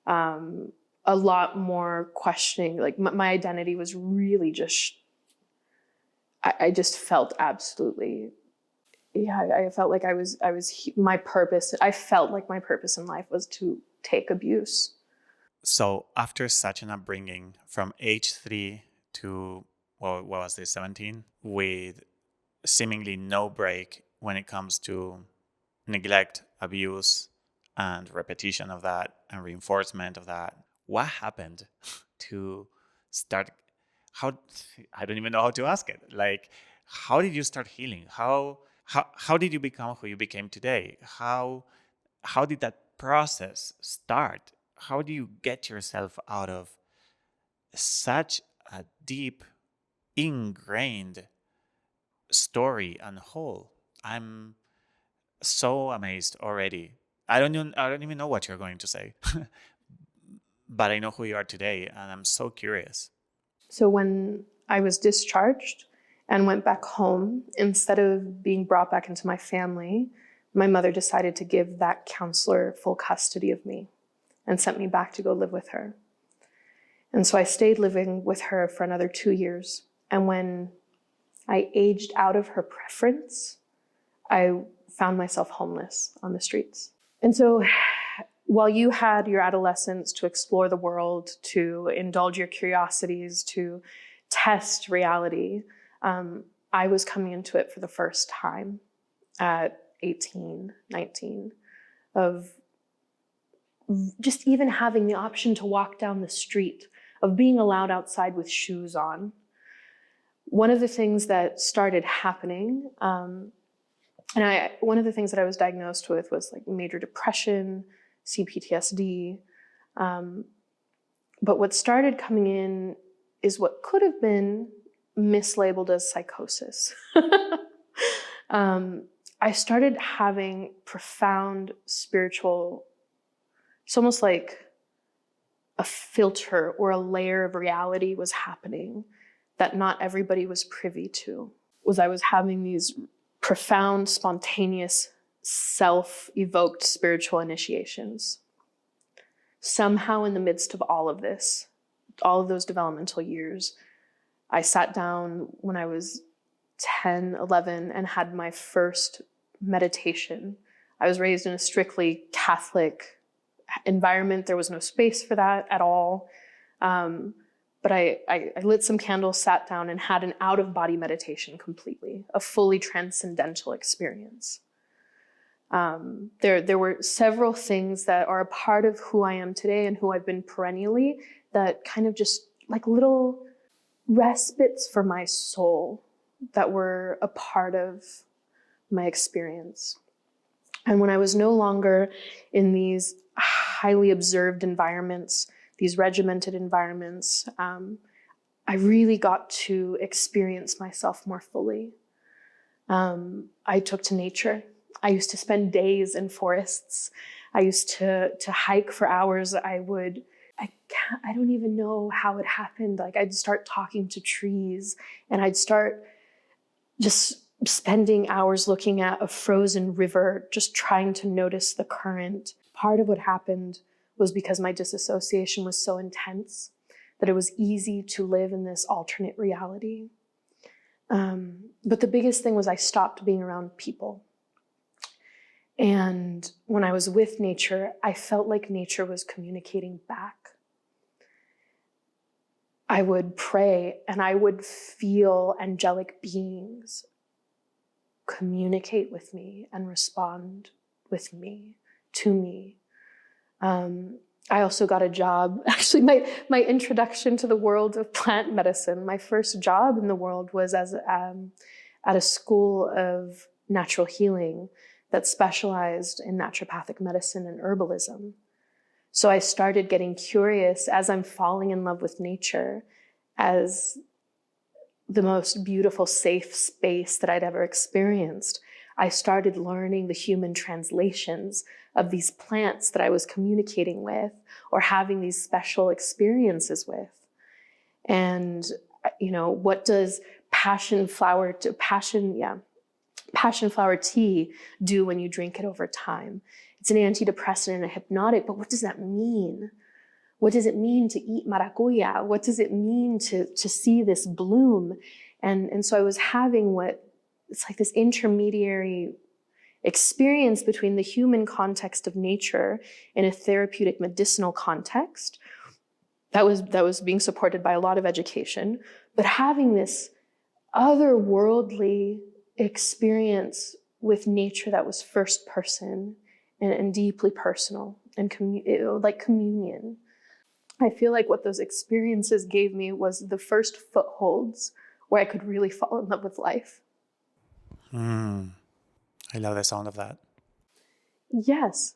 A lot more questioning. Like my identity was really just, I just felt absolutely, I felt like my purpose, I felt like my purpose in life was to take abuse. So after such an upbringing from age 3 to, what was this, 17, with seemingly no break when it comes to neglect, abuse, and repetition of that and reinforcement of that, what happened to start? I don't even know how to ask it. Like, how did you start healing? How did you become who you became today? How did that process start? How do you get yourself out of such a deep, ingrained story and hole? I'm so amazed already. I don't even know what you're going to say, but I know who you are today, and I'm so curious. So when I was discharged and went back home, instead of being brought back into my family, my mother decided to give that counselor full custody of me and sent me back to go live with her. And so I stayed living with her for another 2 years. And when I aged out of her preference, I found myself homeless on the streets. And so while you had your adolescence to explore the world, to indulge your curiosities, to test reality, I was coming into it for the first time at 18, 19, of just even having the option to walk down the street, of being allowed outside with shoes on. One of the things that started happening, one of the things that I was diagnosed with was like major depression, CPTSD. But what started coming in is what could have been mislabeled as psychosis. I started having profound spiritual, it's almost like a filter or a layer of reality was happening that not everybody was privy to. I was having these profound, spontaneous, self-evoked spiritual initiations. somehow in the midst of all of this, all of those developmental years, I sat down when I was 10, 11, and had my first meditation. I was raised in a strictly Catholic environment. There was no space for that at all. But I lit some candles, sat down, and had an out-of-body meditation completely, a fully transcendental experience. There were several things that are a part of who I am today and who I've been perennially, that kind of just like little respites for my soul that were a part of my experience. And when I was no longer in these highly observed environments, these regimented environments, I really got to experience myself more fully. I took to nature. I used to spend days in forests. I used to hike for hours. I don't even know how it happened. Like, I'd start talking to trees, and I'd start just spending hours looking at a frozen river, just trying to notice the current. Part of what happened was because my disassociation was so intense that it was easy to live in this alternate reality. But the biggest thing was I stopped being around people. And when I was with nature, I felt like nature was communicating back. I would pray and I would feel angelic beings communicate with me and respond with me, to me. I also got a job. Actually, my introduction to the world of plant medicine, my first job in the world was as at a school of natural healing that specialized in naturopathic medicine and herbalism. So I started getting curious as I'm falling in love with nature as the most beautiful, safe space that I'd ever experienced. I started learning the human translations of these plants that I was communicating with or having these special experiences with. And, what does passion flower tea do when you drink it over time? It's an antidepressant and a hypnotic, but what does that mean? What does it mean to eat maracuya? What does it mean to see this bloom? And so I was having it's like this intermediary experience between the human context of nature in a therapeutic medicinal context that was being supported by a lot of education, but having this otherworldly experience with nature that was first person and deeply personal and like communion. I feel like what those experiences gave me was the first footholds where I could really fall in love with life. I love the sound of that. Yes.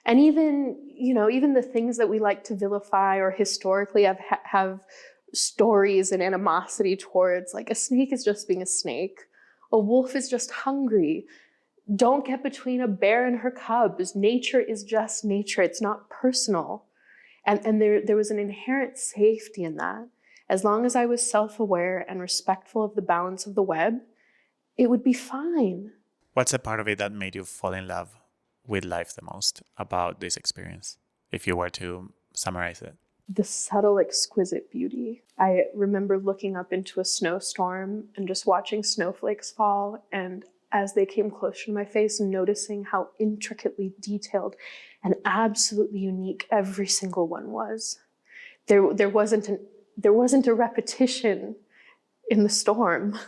And even the things that we like to vilify or historically have stories and animosity towards, like a snake is just being a snake. A wolf is just hungry. Don't get between a bear and her cubs. Nature is just nature. It's not personal. And there was an inherent safety in that. As long as I was self-aware and respectful of the balance of the web, it would be fine. What's a part of it that made you fall in love with life the most about this experience, if you were to summarize it? The subtle, exquisite beauty. I remember looking up into a snowstorm and just watching snowflakes fall, and as they came closer to my face, noticing how intricately detailed and absolutely unique every single one was. There wasn't a repetition in the storm.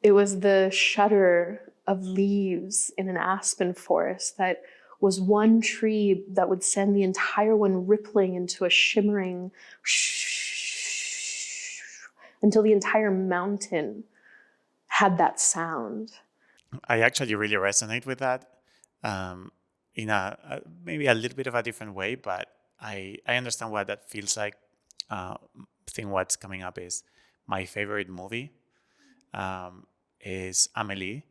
It was the shudder of leaves in an aspen forest that was one tree that would send the entire one rippling into a shimmering until the entire mountain had that sound. I actually really resonate with that in maybe a little bit of a different way, but I understand what that feels like. I think what's coming up is my favorite movie is Amélie.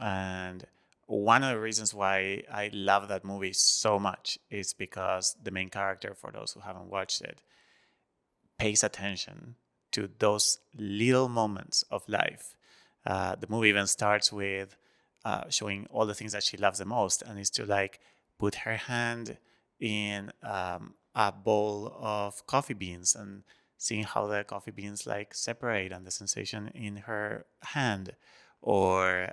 And one of the reasons why I love that movie so much is because the main character, for those who haven't watched it, pays attention to those little moments of life. The movie even starts with showing all the things that she loves the most, and is to like put her hand in a bowl of coffee beans and seeing how the coffee beans like separate and the sensation in her hand, or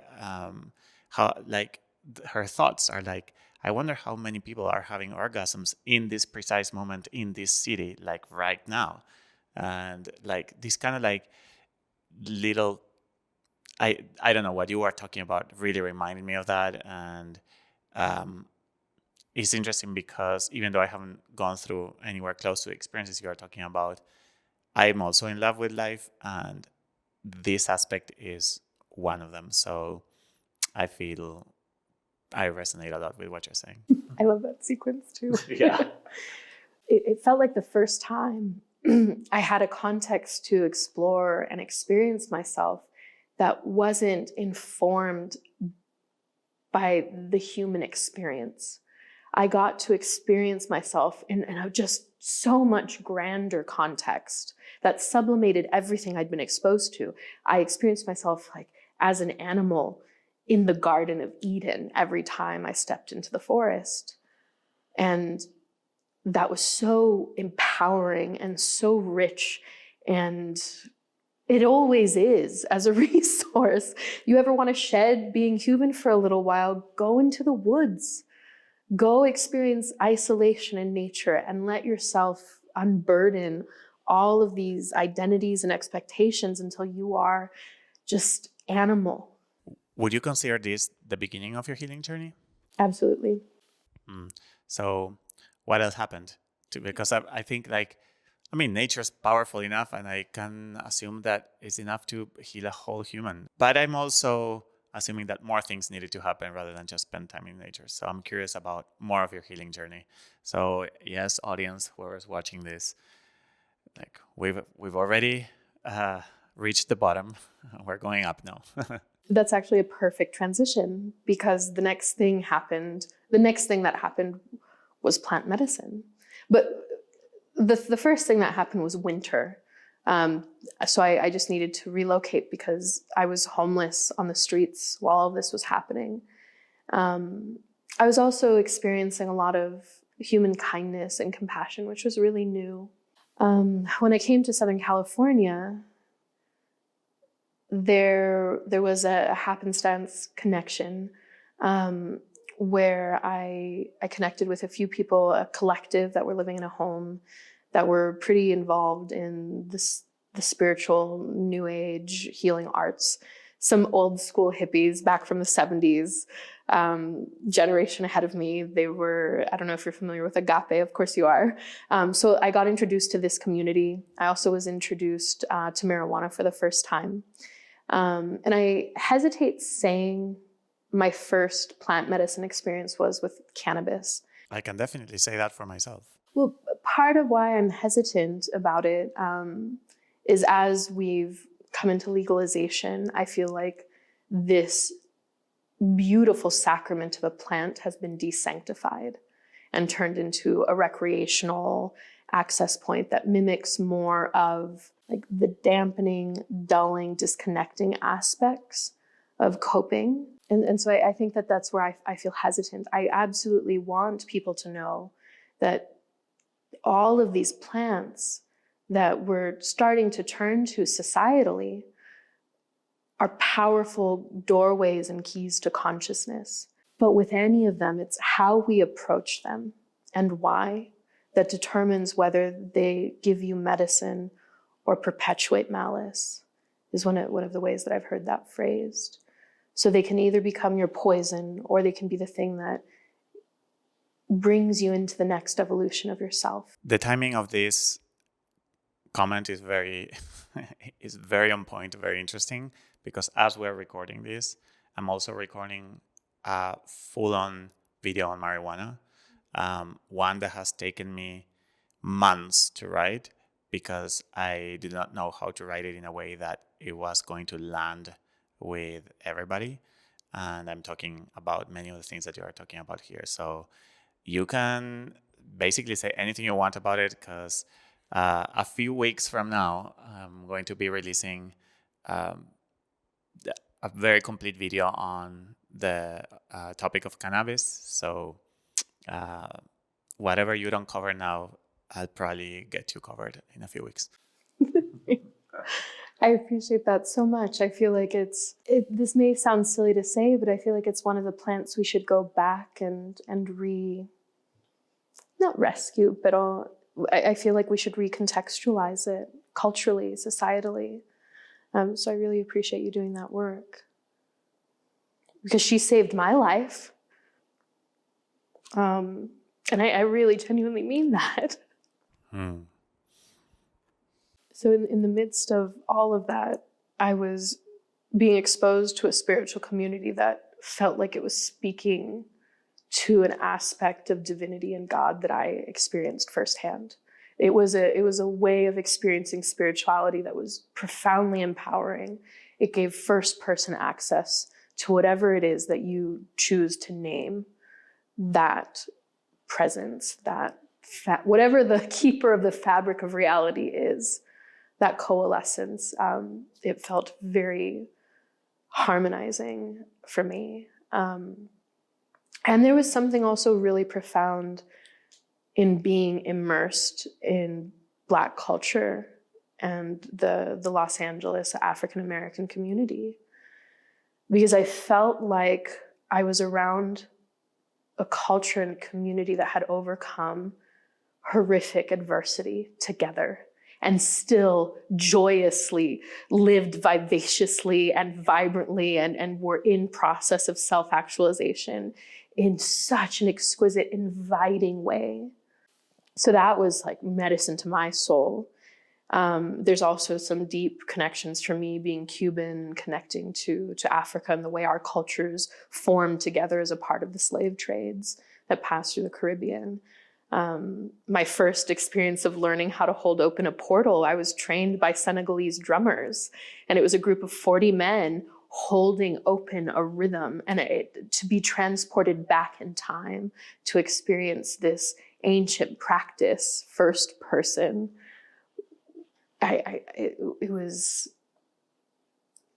how like her thoughts are like, I wonder how many people are having orgasms in this precise moment in this city, like right now. And like this kind of like little, I don't know what you are talking about really reminded me of that. And um, it's interesting because even though I haven't gone through anywhere close to the experiences you are talking about, I'm also in love with life, and this aspect is one of them. So I feel I resonate a lot with what you're saying. I love that sequence too. Yeah. It felt like the first time I had a context to explore and experience myself that wasn't informed by the human experience. I got to experience myself in a just so much grander context that sublimated everything I'd been exposed to. I experienced myself like as an animal in the Garden of Eden every time I stepped into the forest. And that was so empowering and so rich, and it always is as a resource. You ever want to shed being human for a little while, go into the woods. Go experience isolation in nature and let yourself unburden all of these identities and expectations until you are just animal. Would you consider this the beginning of your healing journey? Absolutely. So what else happened? Because I think like, I mean, nature's powerful enough, and I can assume that it's enough to heal a whole human. But I'm also assuming that more things needed to happen rather than just spend time in nature. So I'm curious about more of your healing journey. So yes, audience, whoever's watching this, like we've already reached the bottom. We're going up now. That's actually a perfect transition, because the next thing that happened was plant medicine. But the first thing that happened was winter. So I just needed to relocate because I was homeless on the streets while all this was happening. I was also experiencing a lot of human kindness and compassion, which was really new. When I came to Southern California, there was a happenstance connection where I connected with a few people, a collective that were living in a home that were pretty involved in the spiritual, new age, healing arts. Some old school hippies back from the 70s, generation ahead of me. They were, I don't know if you're familiar with Agape, of course you are. So I got introduced to this community. I also was introduced to marijuana for the first time. And I hesitate saying my first plant medicine experience was with cannabis. I can definitely say that for myself. Well, part of why I'm hesitant about it is as we've come into legalization, I feel like this beautiful sacrament of a plant has been desanctified and turned into a recreational access point that mimics more of like the dampening, dulling, disconnecting aspects of coping. And so I think that that's where I feel hesitant. I absolutely want people to know that all of these plants that we're starting to turn to societally are powerful doorways and keys to consciousness. But with any of them, it's how we approach them and why that determines whether they give you medicine or perpetuate malice, is one of the ways that I've heard that phrased. So they can either become your poison, or they can be the thing that brings you into the next evolution of yourself. The timing of this comment is very on point, very interesting, because as we're recording this, I'm also recording a full-on video on marijuana, one that has taken me months to write because I did not know how to write it in a way that it was going to land with everybody. And I'm talking about many of the things that you are talking about here. So you can basically say anything you want about it, because a few weeks from now, I'm going to be releasing a very complete video on the topic of cannabis. So whatever you don't cover now, I'll probably get you covered in a few weeks. I appreciate that so much. I feel like this may sound silly to say, but I feel like it's one of the plants we should go back and not rescue, but I feel like we should recontextualize it culturally, societally. So I really appreciate you doing that work, because she saved my life. And I really genuinely mean that. So in the midst of all of that, I was being exposed to a spiritual community that felt like it was speaking to an aspect of divinity and God that I experienced firsthand. It was a way of experiencing spirituality that was profoundly empowering. It gave first-person access to whatever it is that you choose to name that presence, whatever the keeper of the fabric of reality is, that coalescence. It felt very harmonizing for me. And there was something also really profound in being immersed in Black culture and the Los Angeles African American community, because I felt like I was around a culture and community that had overcome horrific adversity together and still joyously lived vivaciously and vibrantly and were in process of self-actualization in such an exquisite, inviting way. So that was like medicine to my soul. There's also some deep connections for me being Cuban, connecting to Africa and the way our cultures formed together as a part of the slave trades that passed through the Caribbean. My first experience of learning how to hold open a portal, I was trained by Senegalese drummers, and it was a group of 40 men holding open a rhythm, and to be transported back in time to experience this ancient practice first person. It was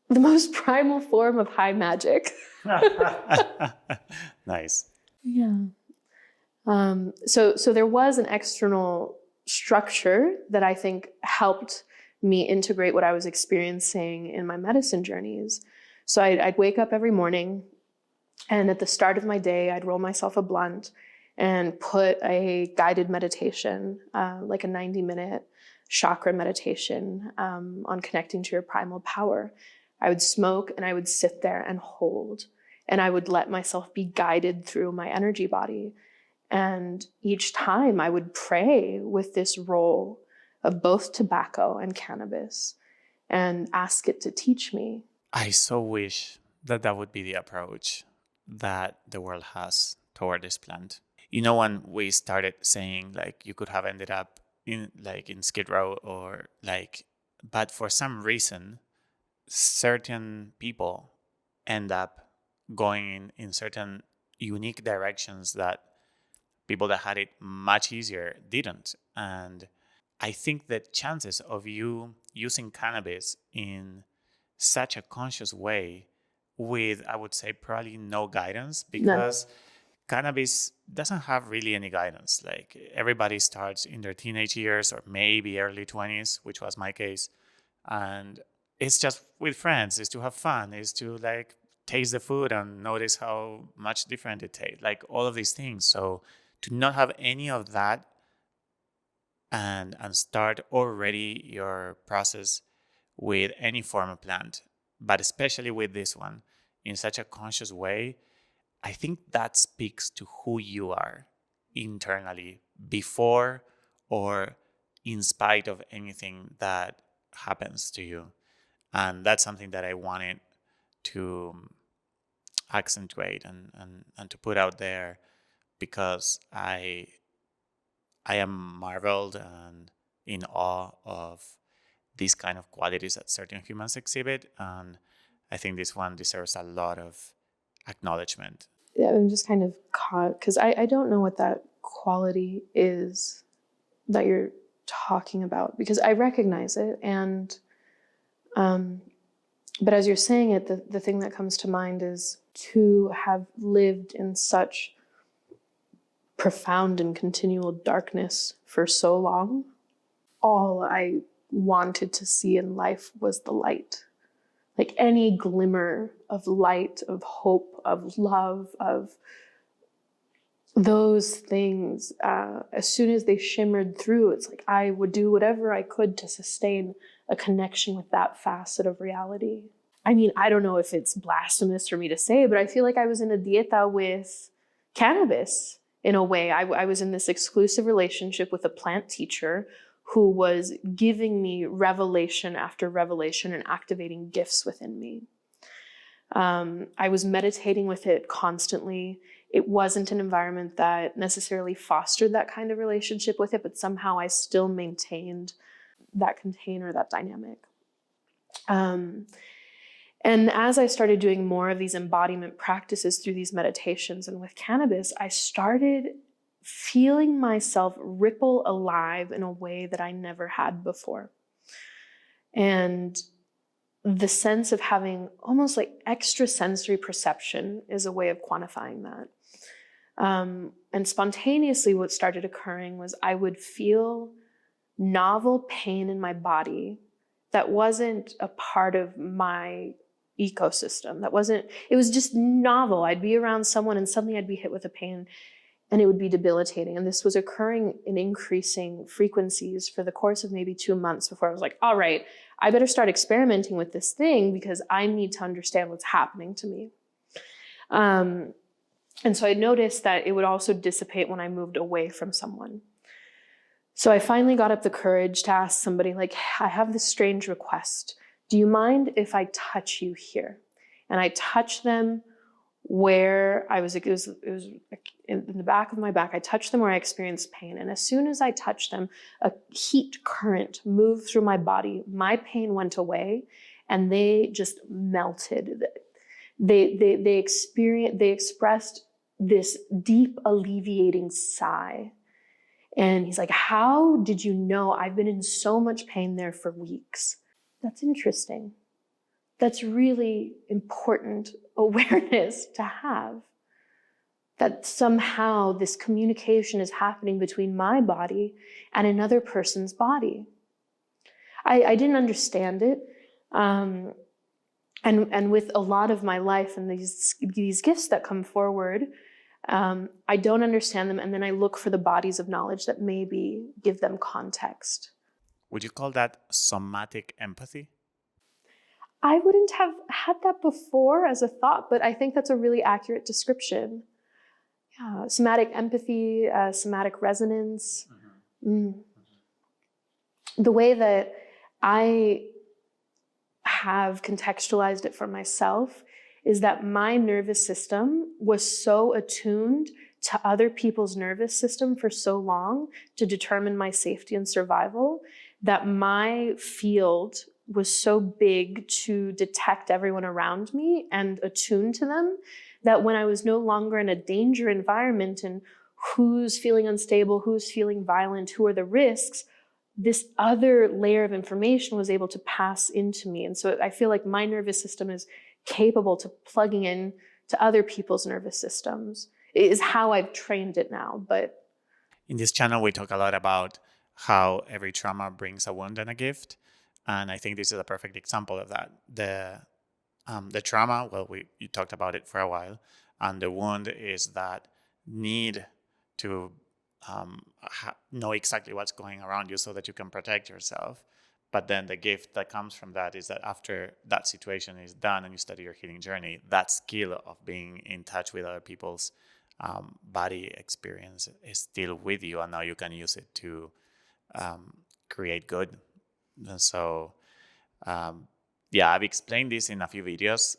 the most primal form of high magic. Nice. Yeah. So there was an external structure that I think helped me integrate what I was experiencing in my medicine journeys. So I'd wake up every morning, and at the start of my day, I'd roll myself a blunt and put a guided meditation, like a 90-minute chakra meditation on connecting to your primal power. I would smoke and I would sit there and hold, and I would let myself be guided through my energy body. And each time I would pray with this role of both tobacco and cannabis and ask it to teach me. I so wish that would be the approach that the world has toward this plant. You know, when we started saying like you could have ended up in Skid Row or but for some reason, certain people end up going in certain unique directions that people that had it much easier didn't. And I think the chances of you using cannabis in such a conscious way with, I would say, probably no guidance, because cannabis doesn't have really any guidance. Like, everybody starts in their teenage years or maybe early 20s, which was my case. And it's just with friends, is to have fun, is to taste the food and notice how much different it tastes, like all of these things. So to not have any of that and start already your process with any form of plant, but especially with this one in such a conscious way, I think that speaks to who you are internally before or in spite of anything that happens to you. And that's something that I wanted to accentuate and to put out there, because I am marveled and in awe of these kind of qualities that certain humans exhibit. And I think this one deserves a lot of acknowledgement. Yeah, I'm just kind of caught because I don't know what that quality is that you're talking about, because I recognize it. And but as you're saying it, the thing that comes to mind is to have lived in such profound and continual darkness for so long, all I wanted to see in life was the light. Like any glimmer of light, of hope, of love, of those things, as soon as they shimmered through, it's like I would do whatever I could to sustain a connection with that facet of reality. I mean, I don't know if it's blasphemous for me to say, but I feel like I was in a dieta with cannabis in a way. I was in this exclusive relationship with a plant teacher who was giving me revelation after revelation and activating gifts within me. I was meditating with it constantly. It wasn't an environment that necessarily fostered that kind of relationship with it, but somehow I still maintained that container, that dynamic. And as I started doing more of these embodiment practices through these meditations and with cannabis, I started feeling myself ripple alive in a way that I never had before. And the sense of having almost like extrasensory perception is a way of quantifying that. And spontaneously, what started occurring was I would feel novel pain in my body that wasn't a part of my ecosystem. It was just novel. I'd be around someone and suddenly I'd be hit with a pain and it would be debilitating. And this was occurring in increasing frequencies for the course of maybe 2 months before I was like, all right, I better start experimenting with this thing because I need to understand what's happening to me. And so I noticed that it would also dissipate when I moved away from someone. So I finally got up the courage to ask somebody, like, I have this strange request. Do you mind if I touch you here? And I touched them where I was, it was in the back of my back. I touched them where I experienced pain. And as soon as I touched them, a heat current moved through my body. My pain went away and they just melted. They expressed this deep alleviating sigh. And he's like, how did you know? I've been in so much pain there for weeks. That's interesting. That's really important awareness to have. That somehow this communication is happening between my body and another person's body. I didn't understand it. And with a lot of my life and these gifts that come forward, I don't understand them, and then I look for the bodies of knowledge that maybe give them context. Would you call that somatic empathy? I wouldn't have had that before as a thought, but I think that's a really accurate description. Yeah, somatic empathy, somatic resonance. The way that I have contextualized it for myself is that my nervous system was so attuned to other people's nervous system for so long to determine my safety and survival that my field was so big to detect everyone around me and attune to them that when I was no longer in a danger environment and who's feeling unstable, who's feeling violent, who are the risks, this other layer of information was able to pass into me. And so I feel like my nervous system is capable to plugging in to other people's nervous systems. It is how I've trained it now. But in this channel, we talk a lot about how every trauma brings a wound and a gift. And I think this is a perfect example of that. The trauma, well, you talked about it for a while. And the wound is that need to know exactly what's going around you so that you can protect yourself. But then the gift that comes from that is that after that situation is done and you study your healing journey, that skill of being in touch with other people's body experience is still with you. And now you can use it to create good. And so, I've explained this in a few videos,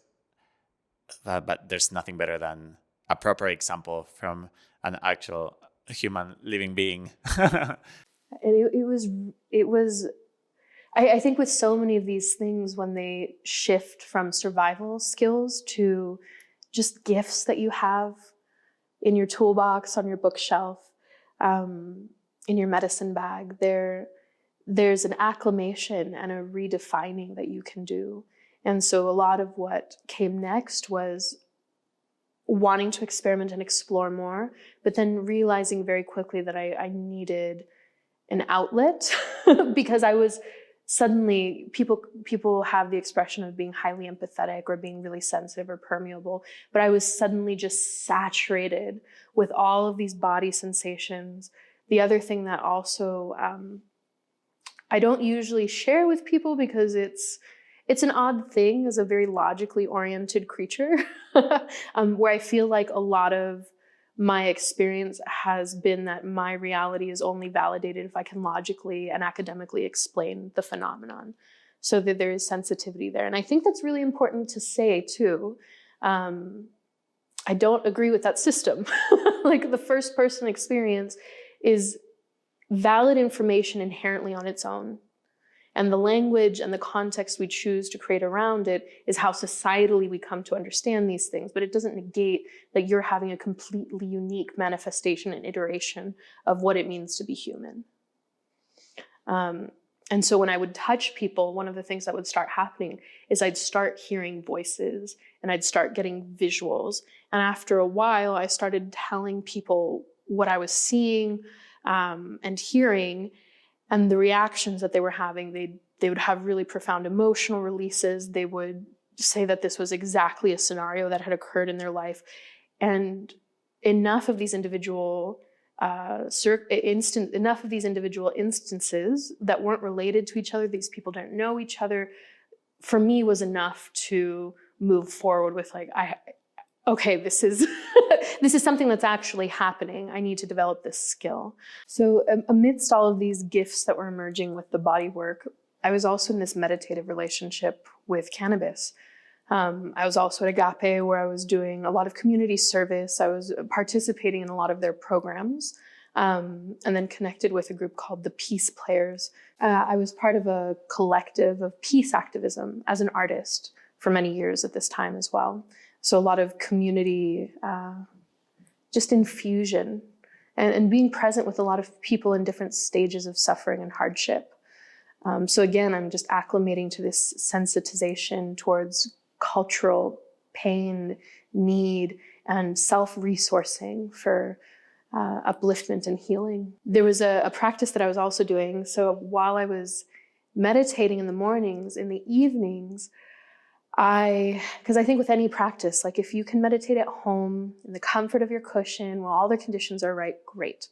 but there's nothing better than a proper example from an actual human living being. And it was. I think with so many of these things, when they shift from survival skills to just gifts that you have in your toolbox, on your bookshelf, in your medicine bag, there's an acclimation and a redefining that you can do. And so a lot of what came next was wanting to experiment and explore more, but then realizing very quickly that I needed an outlet because I was suddenly, people have the expression of being highly empathetic or being really sensitive or permeable, but I was suddenly just saturated with all of these body sensations. The other thing that also I don't usually share with people because it's an odd thing as a very logically oriented creature, where I feel like a lot of my experience has been that my reality is only validated if I can logically and academically explain the phenomenon, so that there is sensitivity there. And I think that's really important to say too. I don't agree with that system. Like the first person experience is valid information inherently on its own. And the language and the context we choose to create around it is how societally we come to understand these things. But it doesn't negate that you're having a completely unique manifestation and iteration of what it means to be human. And so when I would touch people, one of the things that would start happening is I'd start hearing voices and I'd start getting visuals. And after a while, I started telling people what I was seeing and hearing. And the reactions that they were having, they would have really profound emotional releases. They would say that this was exactly a scenario that had occurred in their life. And enough of these individual instances that weren't related to each other, these people didn't know each other, for me was enough to move forward with like, okay, this is this is something that's actually happening. I need to develop this skill. So amidst all of these gifts that were emerging with the body work, I was also in this meditative relationship with cannabis. I was also at Agape, where I was doing a lot of community service. I was participating in a lot of their programs, and then connected with a group called the Peace Players. I was part of a collective of peace activism as an artist for many years at this time as well. So a lot of community, just infusion and being present with a lot of people in different stages of suffering and hardship. So again, I'm just acclimating to this sensitization towards cultural pain, need, and self-resourcing for upliftment and healing. There was a practice that I was also doing. So while I was meditating in the mornings, in the evenings, because I think with any practice, like if you can meditate at home in the comfort of your cushion while all the conditions are right, great.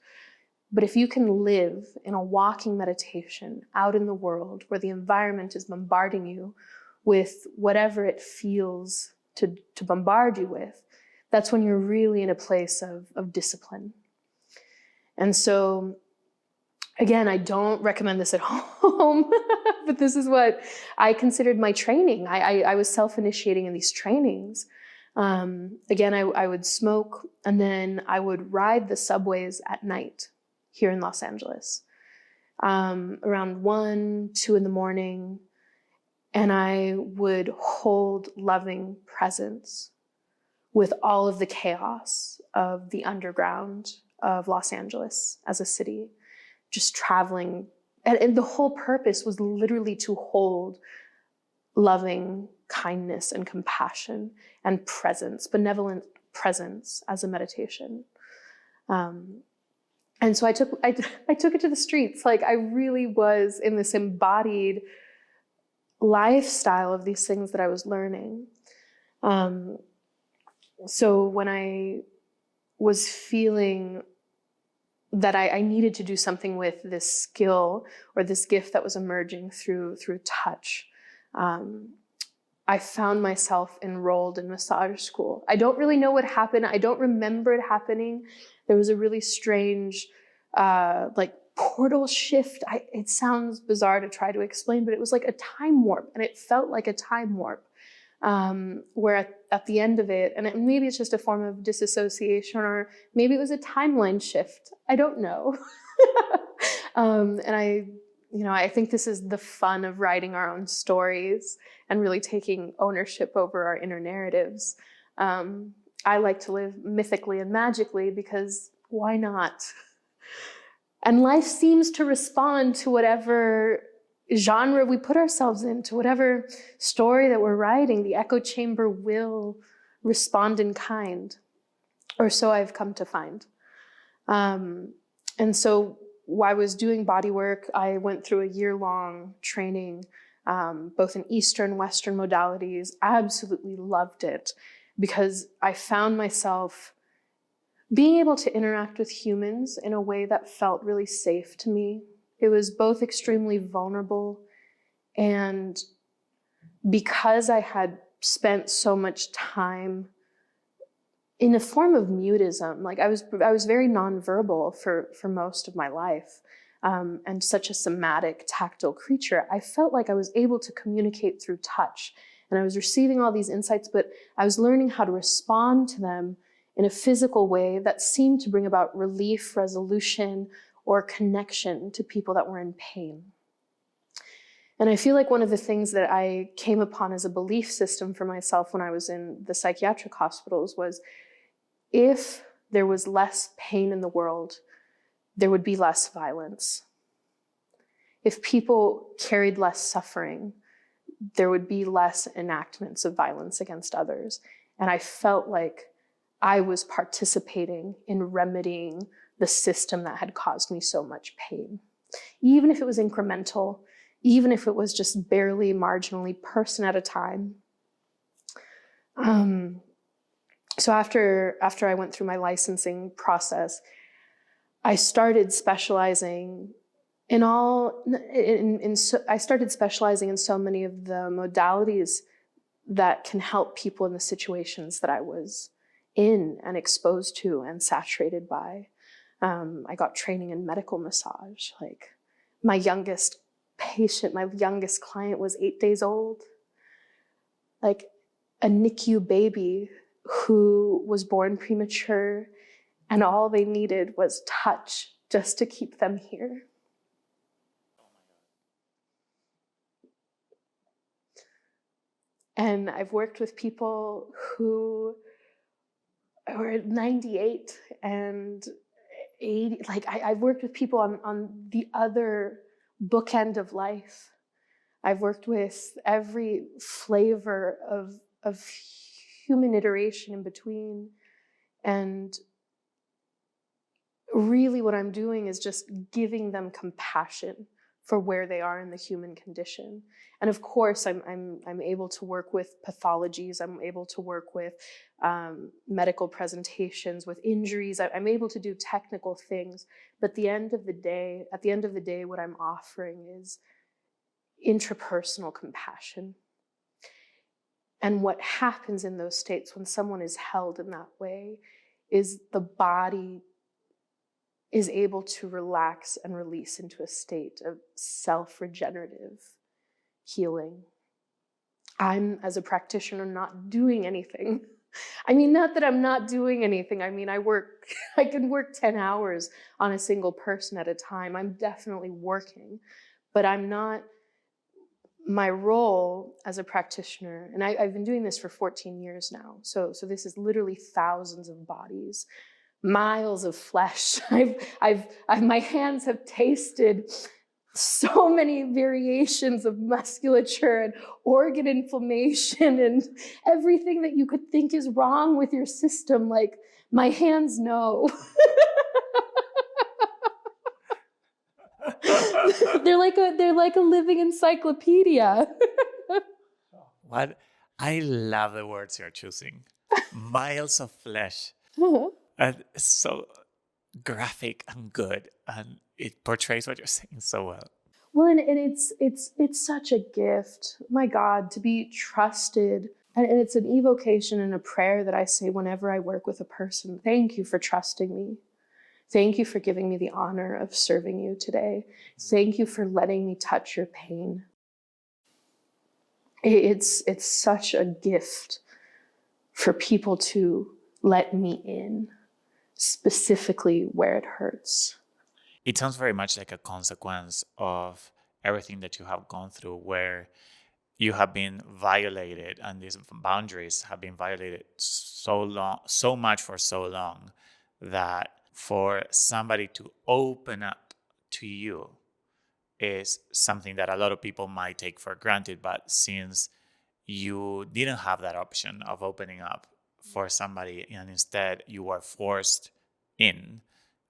But if you can live in a walking meditation out in the world where the environment is bombarding you with whatever it feels to bombard you with, that's when you're really in a place of discipline. And so, again, I don't recommend this at home, but this is what I considered my training. I was self-initiating in these trainings. Again, I would smoke, and then I would ride the subways at night here in Los Angeles, around 1, 2 in the morning, and I would hold loving presence with all of the chaos of the underground of Los Angeles as a city, just traveling. And the whole purpose was literally to hold loving kindness and compassion and presence, benevolent presence as a meditation. And so I took it to the streets. Like I really was in this embodied lifestyle of these things that I was learning. So when I was feeling that I needed to do something with this skill or this gift that was emerging through touch, I found myself enrolled in massage school. I don't really know what happened. I don't remember it happening. There was a really strange, like portal shift. It sounds bizarre to try to explain, but it was like a time warp, and it felt like a time warp. Where at the end of it, and maybe it's just a form of disassociation, or maybe it was a timeline shift. I don't know. And I think this is the fun of writing our own stories and really taking ownership over our inner narratives. I like to live mythically and magically because why not? And life seems to respond to whatever genre we put ourselves into, whatever story that we're writing. The echo chamber will respond in kind. or so I've come to find. And so while I was doing body work, I went through a year-long training, both in Eastern, Western modalities. Absolutely loved it because I found myself being able to interact with humans in a way that felt really safe to me. It was both extremely vulnerable, and because I had spent so much time in a form of mutism, like I was very nonverbal for most of my life, and such a somatic, tactile creature. I felt like I was able to communicate through touch, and I was receiving all these insights, but I was learning how to respond to them in a physical way that seemed to bring about relief, resolution, or connection to people that were in pain. And I feel like one of the things that I came upon as a belief system for myself when I was in the psychiatric hospitals was, if there was less pain in the world, there would be less violence. If people carried less suffering, there would be less enactments of violence against others. And I felt like I was participating in remedying the system that had caused me so much pain. Even if it was incremental, even if it was just barely, marginally, person at a time. So after I went through my licensing process, I started specializing I started specializing in so many of the modalities that can help people in the situations that I was in and exposed to and saturated by. I got training in medical massage. Like, my youngest patient, my youngest client was 8 days old. Like a NICU baby who was born premature, and all they needed was touch just to keep them here. And I've worked with people who are 98 and 80. Like, I've worked with people on the other bookend of life. I've worked with every flavor of human iteration in between. And really what I'm doing is just giving them compassion for where they are in the human condition. And of course, I'm able to work with pathologies. I'm able to work with medical presentations, with injuries. I'm able to do technical things. But at the end of the day, what I'm offering is intrapersonal compassion. And what happens in those states when someone is held in that way is the body is able to relax and release into a state of self-regenerative healing. I'm, as a practitioner, not doing anything. I mean, not that I'm not doing anything. I mean, I can work 10 hours on a single person at a time. I'm definitely working, but I'm not. My role as a practitioner, and I've been doing this for 14 years now, so this is literally thousands of bodies, miles of flesh. My hands have tasted so many variations of musculature and organ inflammation and everything that you could think is wrong with your system. Like, my hands know. They're like a living encyclopedia. What? I love the words you're choosing. Miles of flesh. And it's so graphic and good, and it portrays what you're saying so well. Well, and it's such a gift, my God, to be trusted. And it's an evocation and a prayer that I say whenever I work with a person. Thank you for trusting me. Thank you for giving me the honor of serving you today. Thank you for letting me touch your pain. It's such a gift for people to let me in, specifically where it hurts. It sounds very much like a consequence of everything that you have gone through, where you have been violated, and these boundaries have been violated so much for so long, that for somebody to open up to you is something that a lot of people might take for granted. But since you didn't have that option of opening up, for somebody, and instead you are forced in,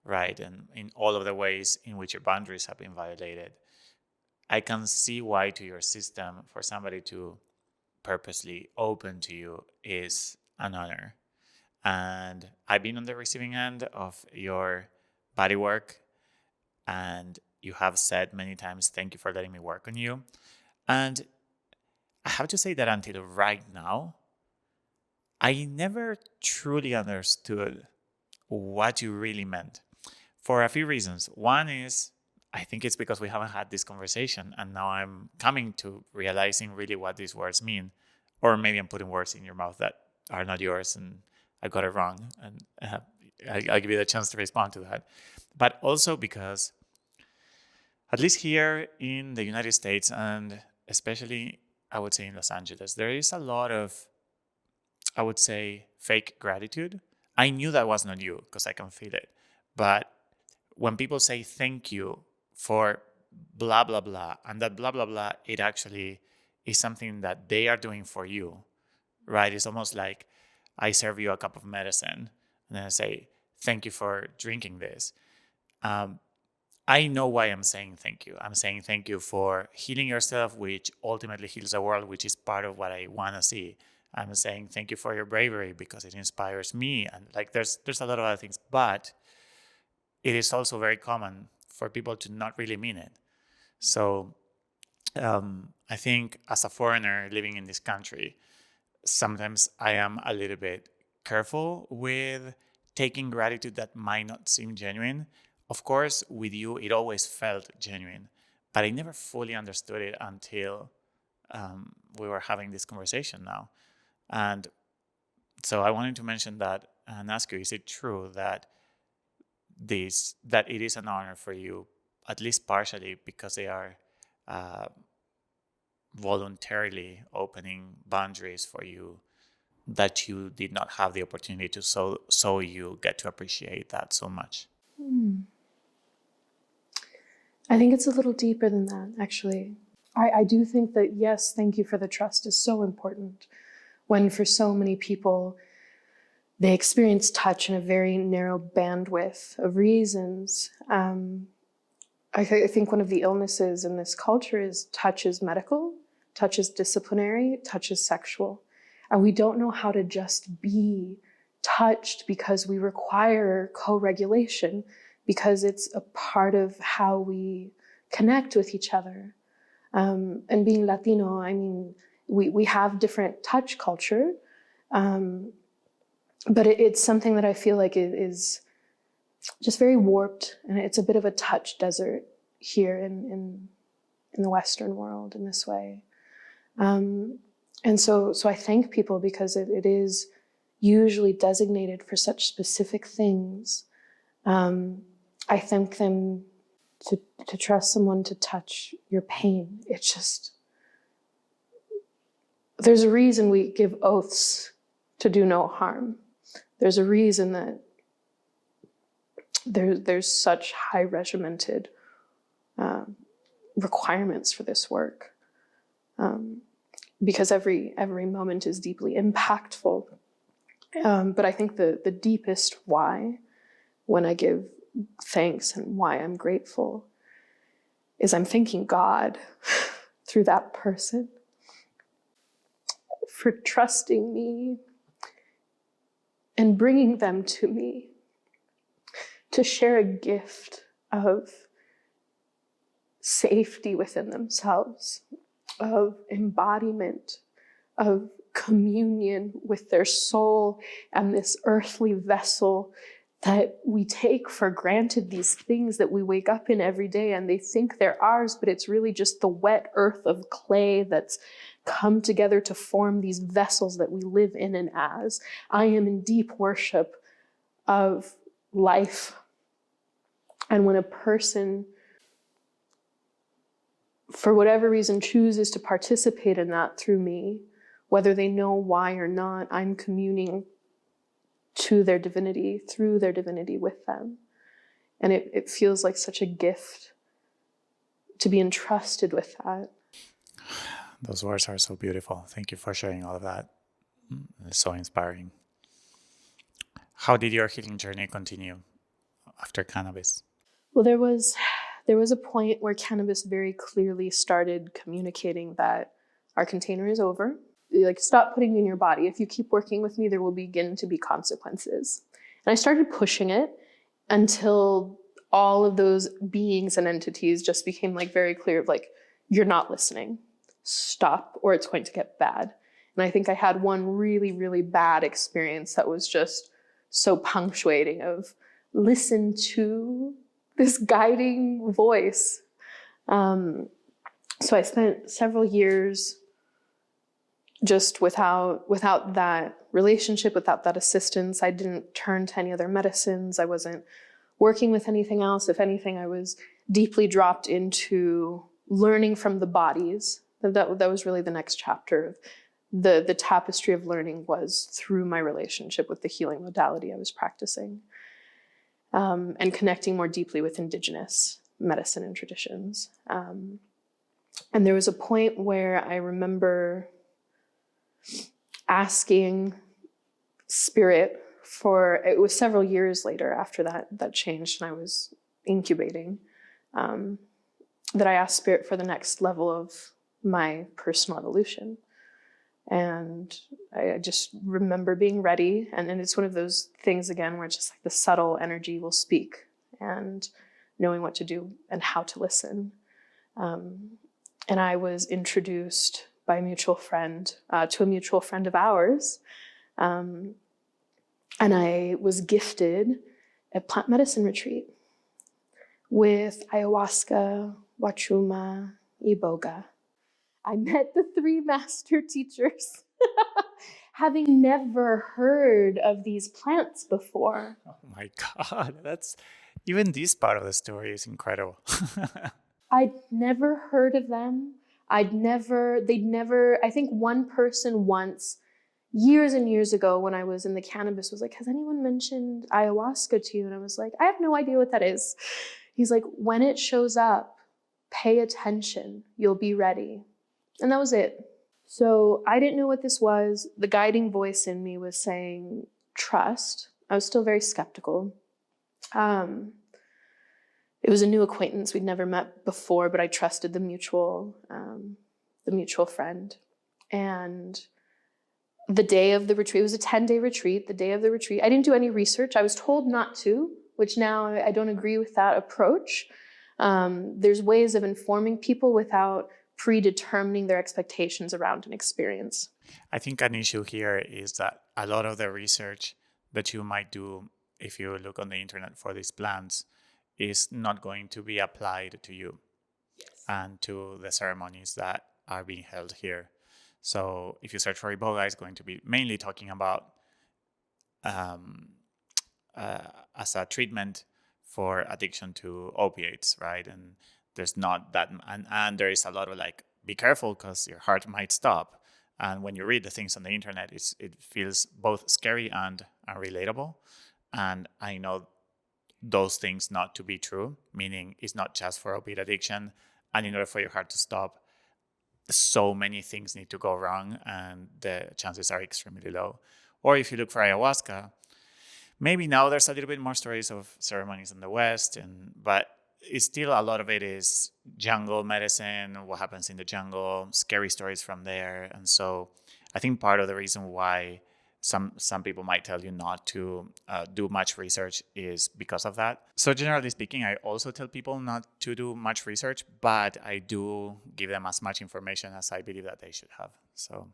right? And in all of the ways in which your boundaries have been violated, I can see why to your system, for somebody to purposely open to you is an honor. And I've been on the receiving end of your body work, and you have said many times, thank you for letting me work on you. And I have to say that until right now, I never truly understood what you really meant, for a few reasons. One is, I think it's because we haven't had this conversation, and now I'm coming to realizing really what these words mean. Or maybe I'm putting words in your mouth that are not yours, and I got it wrong, and I'll give you the chance to respond to that. But also because, at least here in the United States, and especially I would say in Los Angeles, there is a lot of, I would say, fake gratitude. I knew that was not you because I can feel it. But when people say thank you for blah, blah, blah, and that blah, blah, blah, it actually is something that they are doing for you, right? It's almost like I serve you a cup of medicine and then I say, thank you for drinking this. I know why I'm saying thank you. I'm saying thank you for healing yourself, which ultimately heals the world, which is part of what I want to see. I'm saying thank you for your bravery because it inspires me. And like there's a lot of other things, but it is also very common for people to not really mean it. So I think as a foreigner living in this country, sometimes I am a little bit careful with taking gratitude that might not seem genuine. Of course, with you, it always felt genuine, but I never fully understood it until we were having this conversation now. And so I wanted to mention that and ask you, is it true that that it is an honor for you, at least partially, because they are voluntarily opening boundaries for you that you did not have the opportunity to, so you get to appreciate that so much? I think it's a little deeper than that, actually. I do think that, yes, thank you for the trust is so important when for so many people, they experience touch in a very narrow bandwidth of reasons. I think one of the illnesses in this culture is touch is medical, touch is disciplinary, touch is sexual. And we don't know how to just be touched because we require co-regulation, because it's a part of how we connect with each other. And being Latino, I mean, we have different touch culture, but it's something that I feel like is just very warped, and it's a bit of a touch desert here in the Western world in this way. And so I thank people because it is usually designated for such specific things. I thank them to trust someone to touch your pain. It's just, there's a reason we give oaths to do no harm. There's a reason that there's such high regimented requirements for this work, because every moment is deeply impactful. But I think the deepest why, when I give thanks and why I'm grateful, is I'm thanking God through that person for trusting me and bringing them to me to share a gift of safety within themselves, of embodiment, of communion with their soul and this earthly vessel that we take for granted, these things that we wake up in every day and they think they're ours, but it's really just the wet earth of clay that's come together to form these vessels that we live in and as. I am in deep worship of life. And when a person, for whatever reason, chooses to participate in that through me, whether they know why or not, I'm communing to their divinity, through their divinity with them. And it feels like such a gift to be entrusted with that. Those words are so beautiful. Thank you for sharing all of that. It's so inspiring. How did your healing journey continue after cannabis? Well, there was a point where cannabis very clearly started communicating that our container is over. Like, stop putting me in your body. If you keep working with me, there will begin to be consequences. And I started pushing it until all of those beings and entities just became like very clear of like, you're not listening. Stop, or it's going to get bad. And I think I had one really, really bad experience that was just so punctuating of listen to this guiding voice. So I spent several years just without that relationship, without that assistance. I didn't turn to any other medicines. I wasn't working with anything else. If anything, I was deeply dropped into learning from the bodies. That was really the next chapter. The tapestry of learning was through my relationship with the healing modality I was practicing, and connecting more deeply with indigenous medicine and traditions. And there was a point where I remember asking Spirit it was several years later after that changed and I was incubating, that I asked Spirit for the next level of my personal evolution. And I just remember being ready. And it's one of those things, again, where it's just like the subtle energy will speak and knowing what to do and how to listen. And I was introduced by a mutual friend to a mutual friend of ours. And I was gifted a plant medicine retreat with Ayahuasca, Huachuma, Iboga. I met the 3 master teachers, having never heard of these plants before. Oh my God, even this part of the story is incredible. I'd never heard of them. I think one person once, years and years ago when I was in the cannabis, was like, has anyone mentioned ayahuasca to you? And I was like, I have no idea what that is. He's like, when it shows up, pay attention, you'll be ready. And that was it. So I didn't know what this was. The guiding voice in me was saying, trust. I was still very skeptical. It was a new acquaintance. We'd never met before, but I trusted the mutual friend. And the day of the retreat, it was a 10-day retreat. The day of the retreat, I didn't do any research. I was told not to, which now I don't agree with that approach. There's ways of informing people without predetermining their expectations around an experience. I think an issue here is that a lot of the research that you might do if you look on the internet for these plants is not going to be applied to you. Yes. And to the ceremonies that are being held here. So if you search for Iboga, it's going to be mainly talking about as a treatment for addiction to opiates, right? And there's not that, and there is a lot of like, be careful because your heart might stop. And when you read the things on the internet, it feels both scary and unrelatable. And I know those things not to be true, meaning it's not just for opiate addiction. And in order for your heart to stop, so many things need to go wrong and the chances are extremely low. Or if you look for ayahuasca, maybe now there's a little bit more stories of ceremonies in the West, but it's still a lot of it is jungle medicine, what happens in the jungle, scary stories from there. And so I think part of the reason why some people might tell you not to do much research is because of that. So generally speaking, I also tell people not to do much research, but I do give them as much information as I believe that they should have. So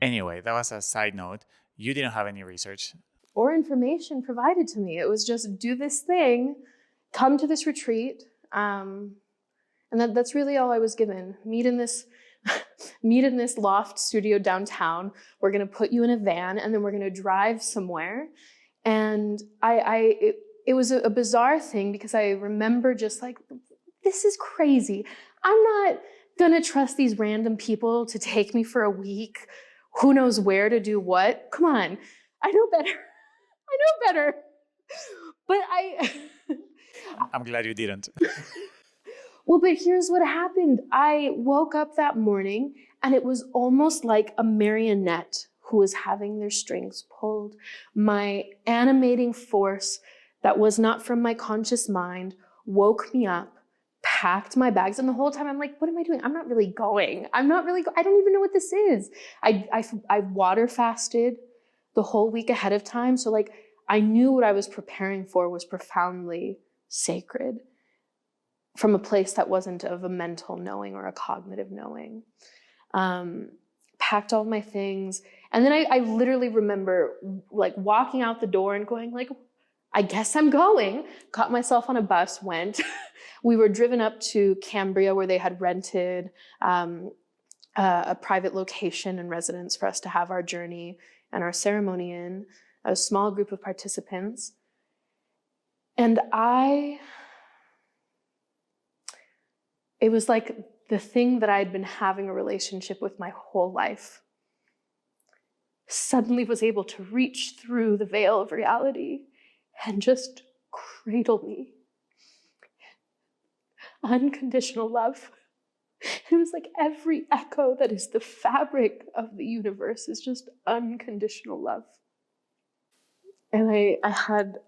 anyway, that was a side note. You didn't have any research or information provided to me. It was just do this thing, come to this retreat, and that's really all I was given. Meet in this loft studio downtown. We're gonna put you in a van, and then we're gonna drive somewhere. And it was a bizarre thing because I remember just like, this is crazy. I'm not gonna trust these random people to take me for a week. Who knows where to do what? Come on, I know better. But I'm glad you didn't. Well, but here's what happened. I woke up that morning and it was almost like a marionette who was having their strings pulled. My animating force that was not from my conscious mind woke me up, packed my bags, and the whole time I'm like, what am I doing? I'm not really going. I don't even know what this is. I water fasted the whole week ahead of time. So like I knew what I was preparing for was profoundly sacred from a place that wasn't of a mental knowing or a cognitive knowing. Packed all my things. And then I literally remember like walking out the door and going like, I guess I'm going. Caught myself on a bus, went. We were driven up to Cambria where they had rented a private location and residence for us to have our journey and our ceremony in, a small group of participants. And it was like the thing that I'd been having a relationship with my whole life suddenly was able to reach through the veil of reality and just cradle me. Unconditional love. It was like every echo that is the fabric of the universe is just unconditional love. And I had,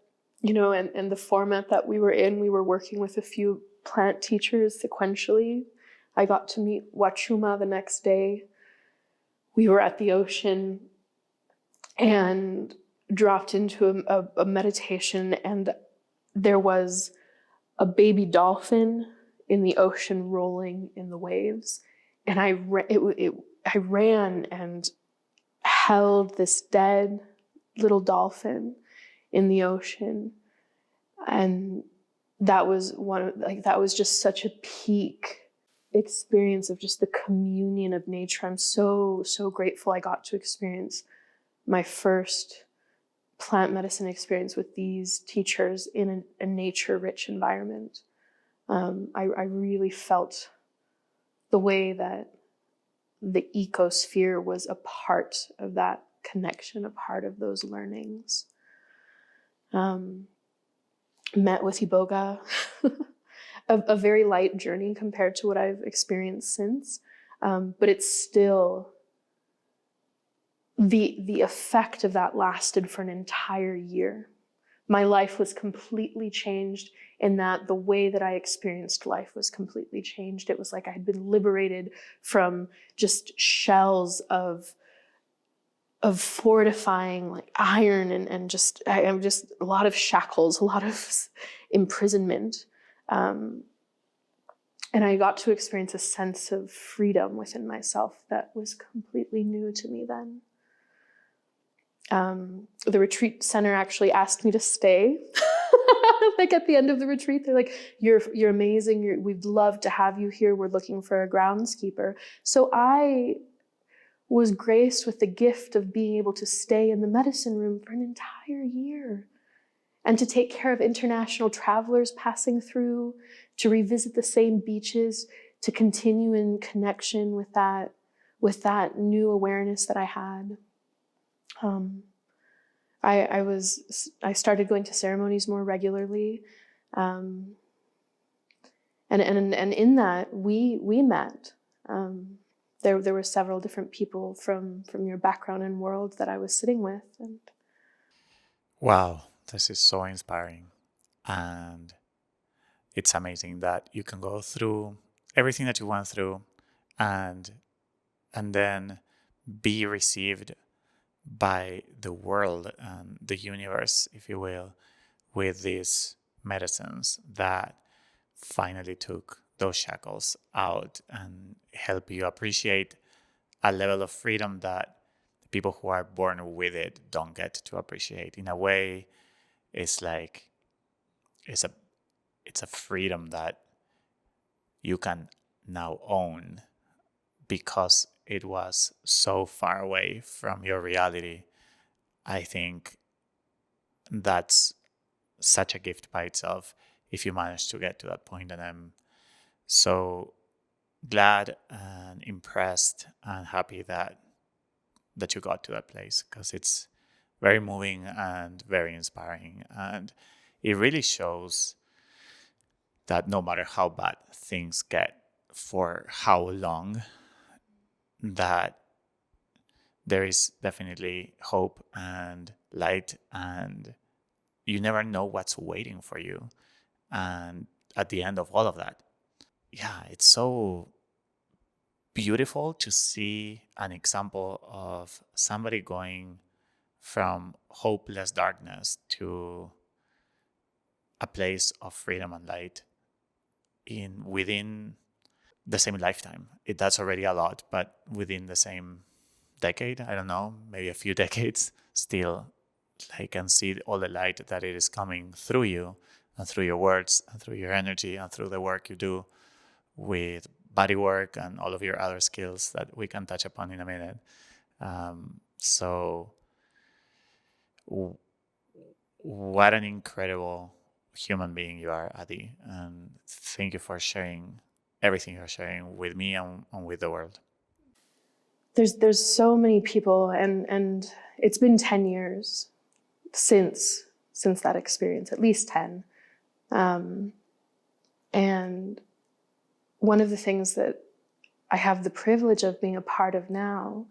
and the format that we were in, we were working with a few plant teachers sequentially. I got to meet Huachuma the next day. We were at the ocean and dropped into a meditation, and there was a baby dolphin in the ocean rolling in the waves. And I ran and held this dead little dolphin in the ocean. And that was that was just such a peak experience of just the communion of nature. I'm so, so grateful I got to experience my first plant medicine experience with these teachers in a nature-rich environment. I really felt the way that the ecosphere was a part of that connection, a part of those learnings. Met with Iboga, a very light journey compared to what I've experienced since, but it's still, the effect of that lasted for an entire year. My life was completely changed in that the way that I experienced life was completely changed. It was like I had been liberated from just shells of fortifying like iron and just I'm just a lot of shackles, a lot of imprisonment. And I got to experience a sense of freedom within myself that was completely new to me then. The retreat center actually asked me to stay. Like at the end of the retreat, they're like, you're amazing. We'd love to have you here. We're looking for a groundskeeper. So I was graced with the gift of being able to stay in the medicine room for an entire year and to take care of international travelers passing through, to revisit the same beaches, to continue in connection with that new awareness that I had. I started going to ceremonies more regularly, and in that we met. There were several different people from your background and world that I was sitting with. And Wow, this is so inspiring, and it's amazing that you can go through everything that you went through, and then be received by the world and the universe, if you will, with these medicines that finally took those shackles out and help you appreciate a level of freedom that people who are born with it don't get to appreciate. In a way, it's like it's a freedom that you can now own because it was so far away from your reality. I think that's such a gift by itself if you manage to get to that point. And I'm so glad and impressed and happy that you got to that place, because it's very moving and very inspiring. And it really shows that no matter how bad things get for how long, that there is definitely hope and light, and you never know what's waiting for you. And at the end of all of that, yeah, it's so beautiful to see an example of somebody going from hopeless darkness to a place of freedom and light in within the same lifetime. That's already a lot, but within the same decade, I don't know, maybe a few decades, still I can see all the light that it is coming through you and through your words and through your energy and through the work you do with body work and all of your other skills that we can touch upon in a minute. So what an incredible human being you are, Adi. And thank you for sharing everything you're sharing with me and with the world. There's so many people, and it's been 10 years since that experience, at least 10. And one of the things that I have the privilege of being a part of now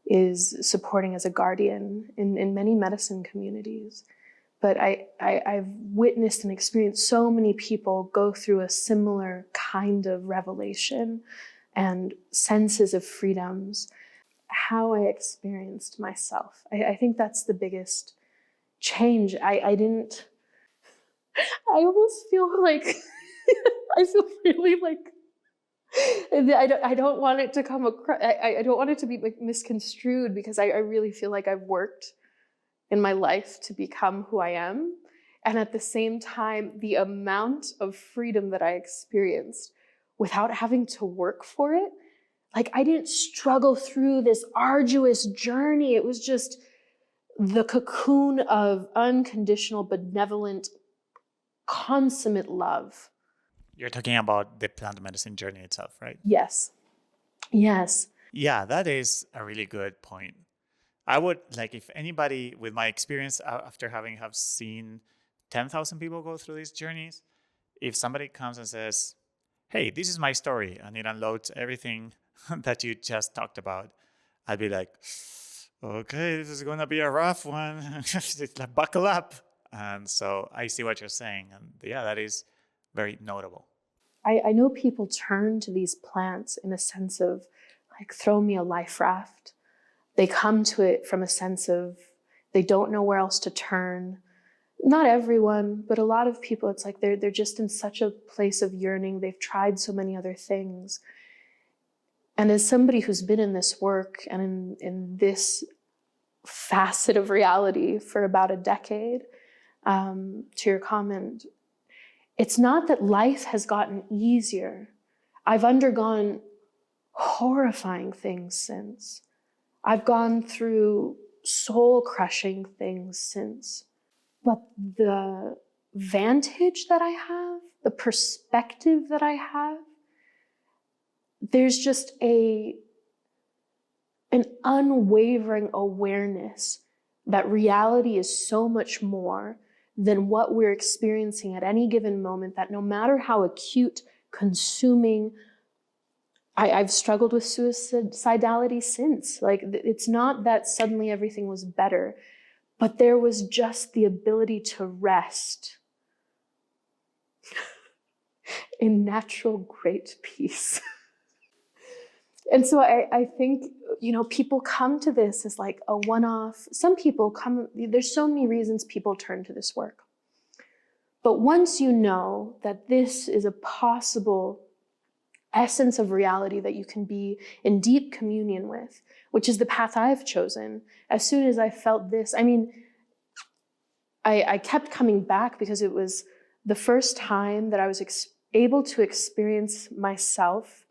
is supporting as a guardian in many medicine communities. But I've witnessed and experienced so many people go through a similar kind of revelation and senses of freedoms. How I experienced myself. I think that's the biggest change. I almost feel like, I feel really like, I don't want it to come across, I don't want it to be misconstrued, because I really feel like I've worked in my life to become who I am. And at the same time, the amount of freedom that I experienced without having to work for it, like I didn't struggle through this arduous journey. It was just the cocoon of unconditional, benevolent, consummate love. You're talking about the plant medicine journey itself, right? Yes. Yes. Yeah, that is a really good point. I would like, if anybody with my experience after having seen 10,000 people go through these journeys, if somebody comes and says, hey, this is my story, and it unloads everything that you just talked about, I'd be like, okay, this is going to be a rough one. Like, buckle up. And so I see what you're saying. And yeah, that is very notable. I know people turn to these plants in a sense of like, throw me a life raft. They come to it from a sense of they don't know where else to turn. Not everyone, but a lot of people, it's like they're just in such a place of yearning. They've tried so many other things. And as somebody who's been in this work and in this facet of reality for about a decade, to your comment, it's not that life has gotten easier. I've undergone horrifying things since. I've gone through soul-crushing things since. But the vantage that I have, the perspective that I have, there's just an unwavering awareness that reality is so much more than what we're experiencing at any given moment, that no matter how acute, consuming, I've struggled with suicidality since. Like, it's not that suddenly everything was better, but there was just the ability to rest in natural great peace. And so I think, people come to this as like a one-off. Some people come, there's so many reasons people turn to this work. But once you know that this is a possible essence of reality that you can be in deep communion with, which is the path I've chosen, as soon as I felt this, I kept coming back because it was the first time that I was able to experience myself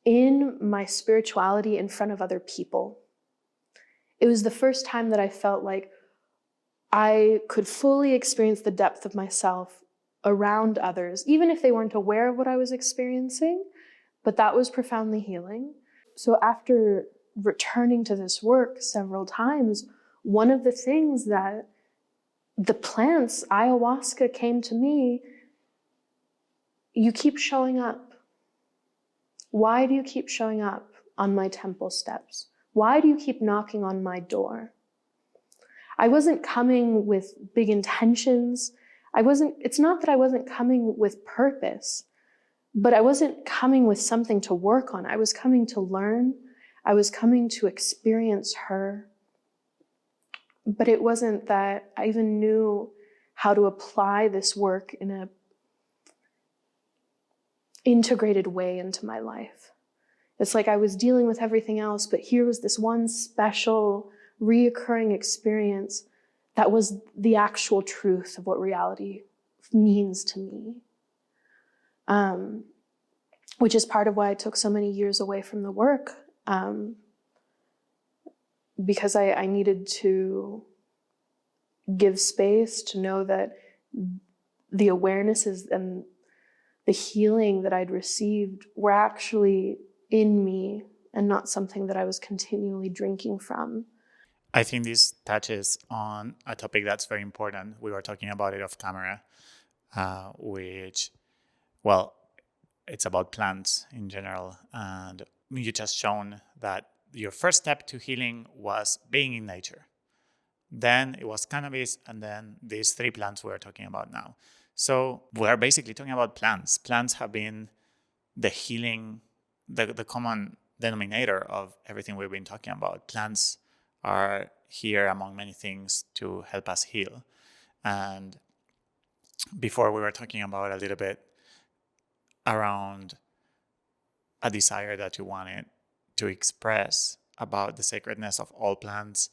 in my spirituality in front of other people. It was the first time that I felt like I could fully experience the depth of myself around others, even if they weren't aware of what I was experiencing, but that was profoundly healing. So after returning to this work several times, one of the things that the plants, ayahuasca, came to me, you keep showing up. Why do you keep showing up? on my temple steps? Why do you keep knocking on my door? I wasn't coming with big intentions. It's not that I wasn't coming with purpose, but I wasn't coming with something to work on. I was coming to learn. I was coming to experience her. But it wasn't that I even knew how to apply this work in an integrated way into my life. It's like I was dealing with everything else, but here was this one special, reoccurring experience that was the actual truth of what reality means to me. Which is part of why I took so many years away from the work, because I needed to give space to know that the awarenesses and the healing that I'd received were actually in me and not something that I was continually drinking from. I think this touches on a topic that's very important. We were talking about it off camera, which, well, it's about plants in general. And you just shown that your first step to healing was being in nature. Then it was cannabis, and then these 3 plants we're talking about now. So we're basically talking about plants. Plants have been the healing, the common denominator of everything we've been talking about. Plants are here among many things to help us heal. And before we were talking about a little bit around a desire that you wanted to express about the sacredness of all plants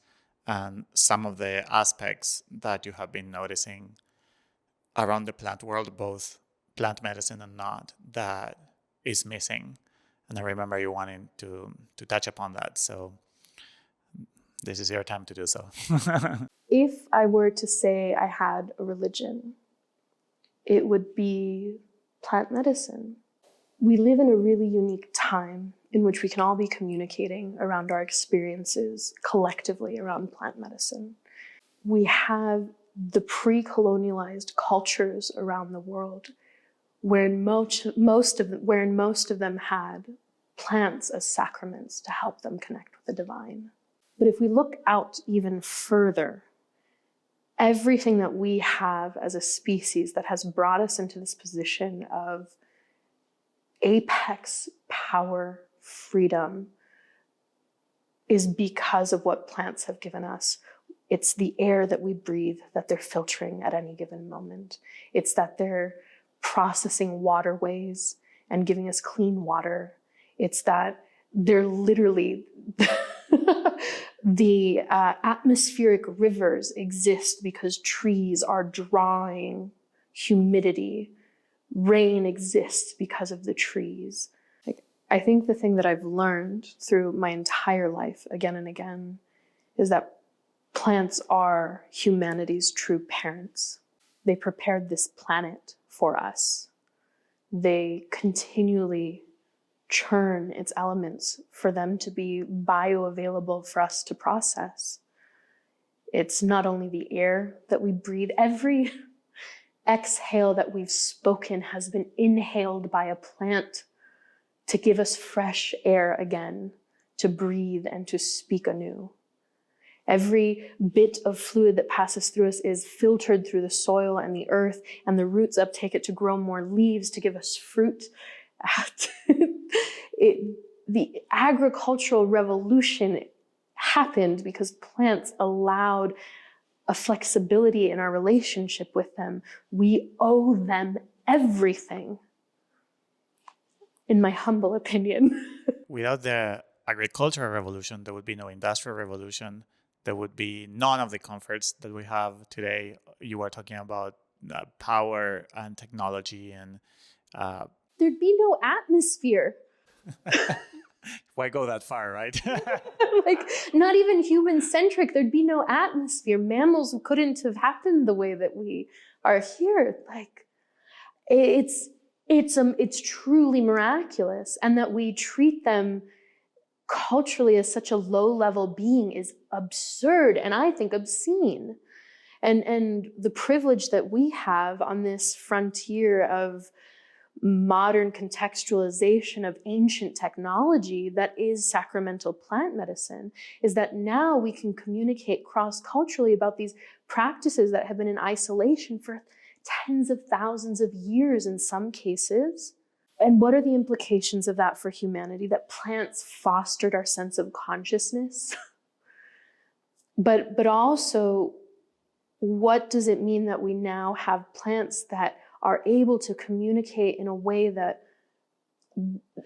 and some of the aspects that you have been noticing around the plant world, both plant medicine and not, that is missing. And I remember you wanting to touch upon that. So this is your time to do so. If I were to say I had a religion, it would be plant medicine. We live in a really unique time in which we can all be communicating around our experiences collectively around plant medicine. We have the pre-colonialized cultures around the world wherein most of them had plants as sacraments to help them connect with the divine. But if we look out even further, everything that we have as a species that has brought us into this position of apex power, freedom, is because of what plants have given us. It's the air that we breathe that they're filtering at any given moment. It's that they're processing waterways and giving us clean water. It's that they're literally the atmospheric rivers exist because trees are drawing humidity. Rain exists because of the trees. I think the thing that I've learned through my entire life again and again is that plants are humanity's true parents. They prepared this planet for us. They continually churn its elements for them to be bioavailable for us to process. It's not only the air that we breathe. Every exhale that we've spoken has been inhaled by a plant to give us fresh air again, to breathe and to speak anew. Every bit of fluid that passes through us is filtered through the soil and the earth, and the roots uptake it to grow more leaves to give us fruit. The agricultural revolution happened because plants allowed a flexibility in our relationship with them. We owe them everything, in my humble opinion. Without the agricultural revolution, there would be no industrial revolution. There would be none of the comforts that we have today. You were talking about power and technology and... There'd be no atmosphere. Why go that far, right? Like, not even human-centric. There'd be no atmosphere. Mammals couldn't have happened the way that we are here. Like, it's truly miraculous. And that we treat them culturally as such a low-level being is absurd and I think obscene. And the privilege that we have on this frontier of modern contextualization of ancient technology that is sacramental plant medicine, is that now we can communicate cross-culturally about these practices that have been in isolation for tens of thousands of years in some cases. And what are the implications of that for humanity? That plants fostered our sense of consciousness. But also, what does it mean that we now have plants that are able to communicate in a way that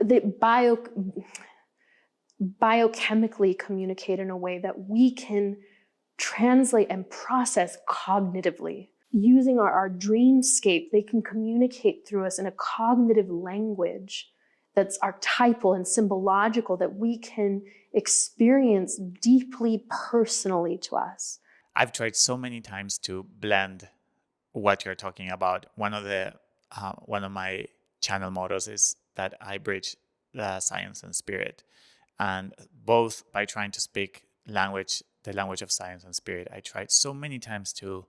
they biochemically communicate in a way that we can translate and process cognitively? Using our dreamscape, they can communicate through us in a cognitive language that's archetypal and symbological that we can experience deeply personally to us. I've tried so many times to blend what you're talking about. One of my channel mottos is that I bridge the science and spirit, and both by trying to speak the language of science and spirit, I tried so many times to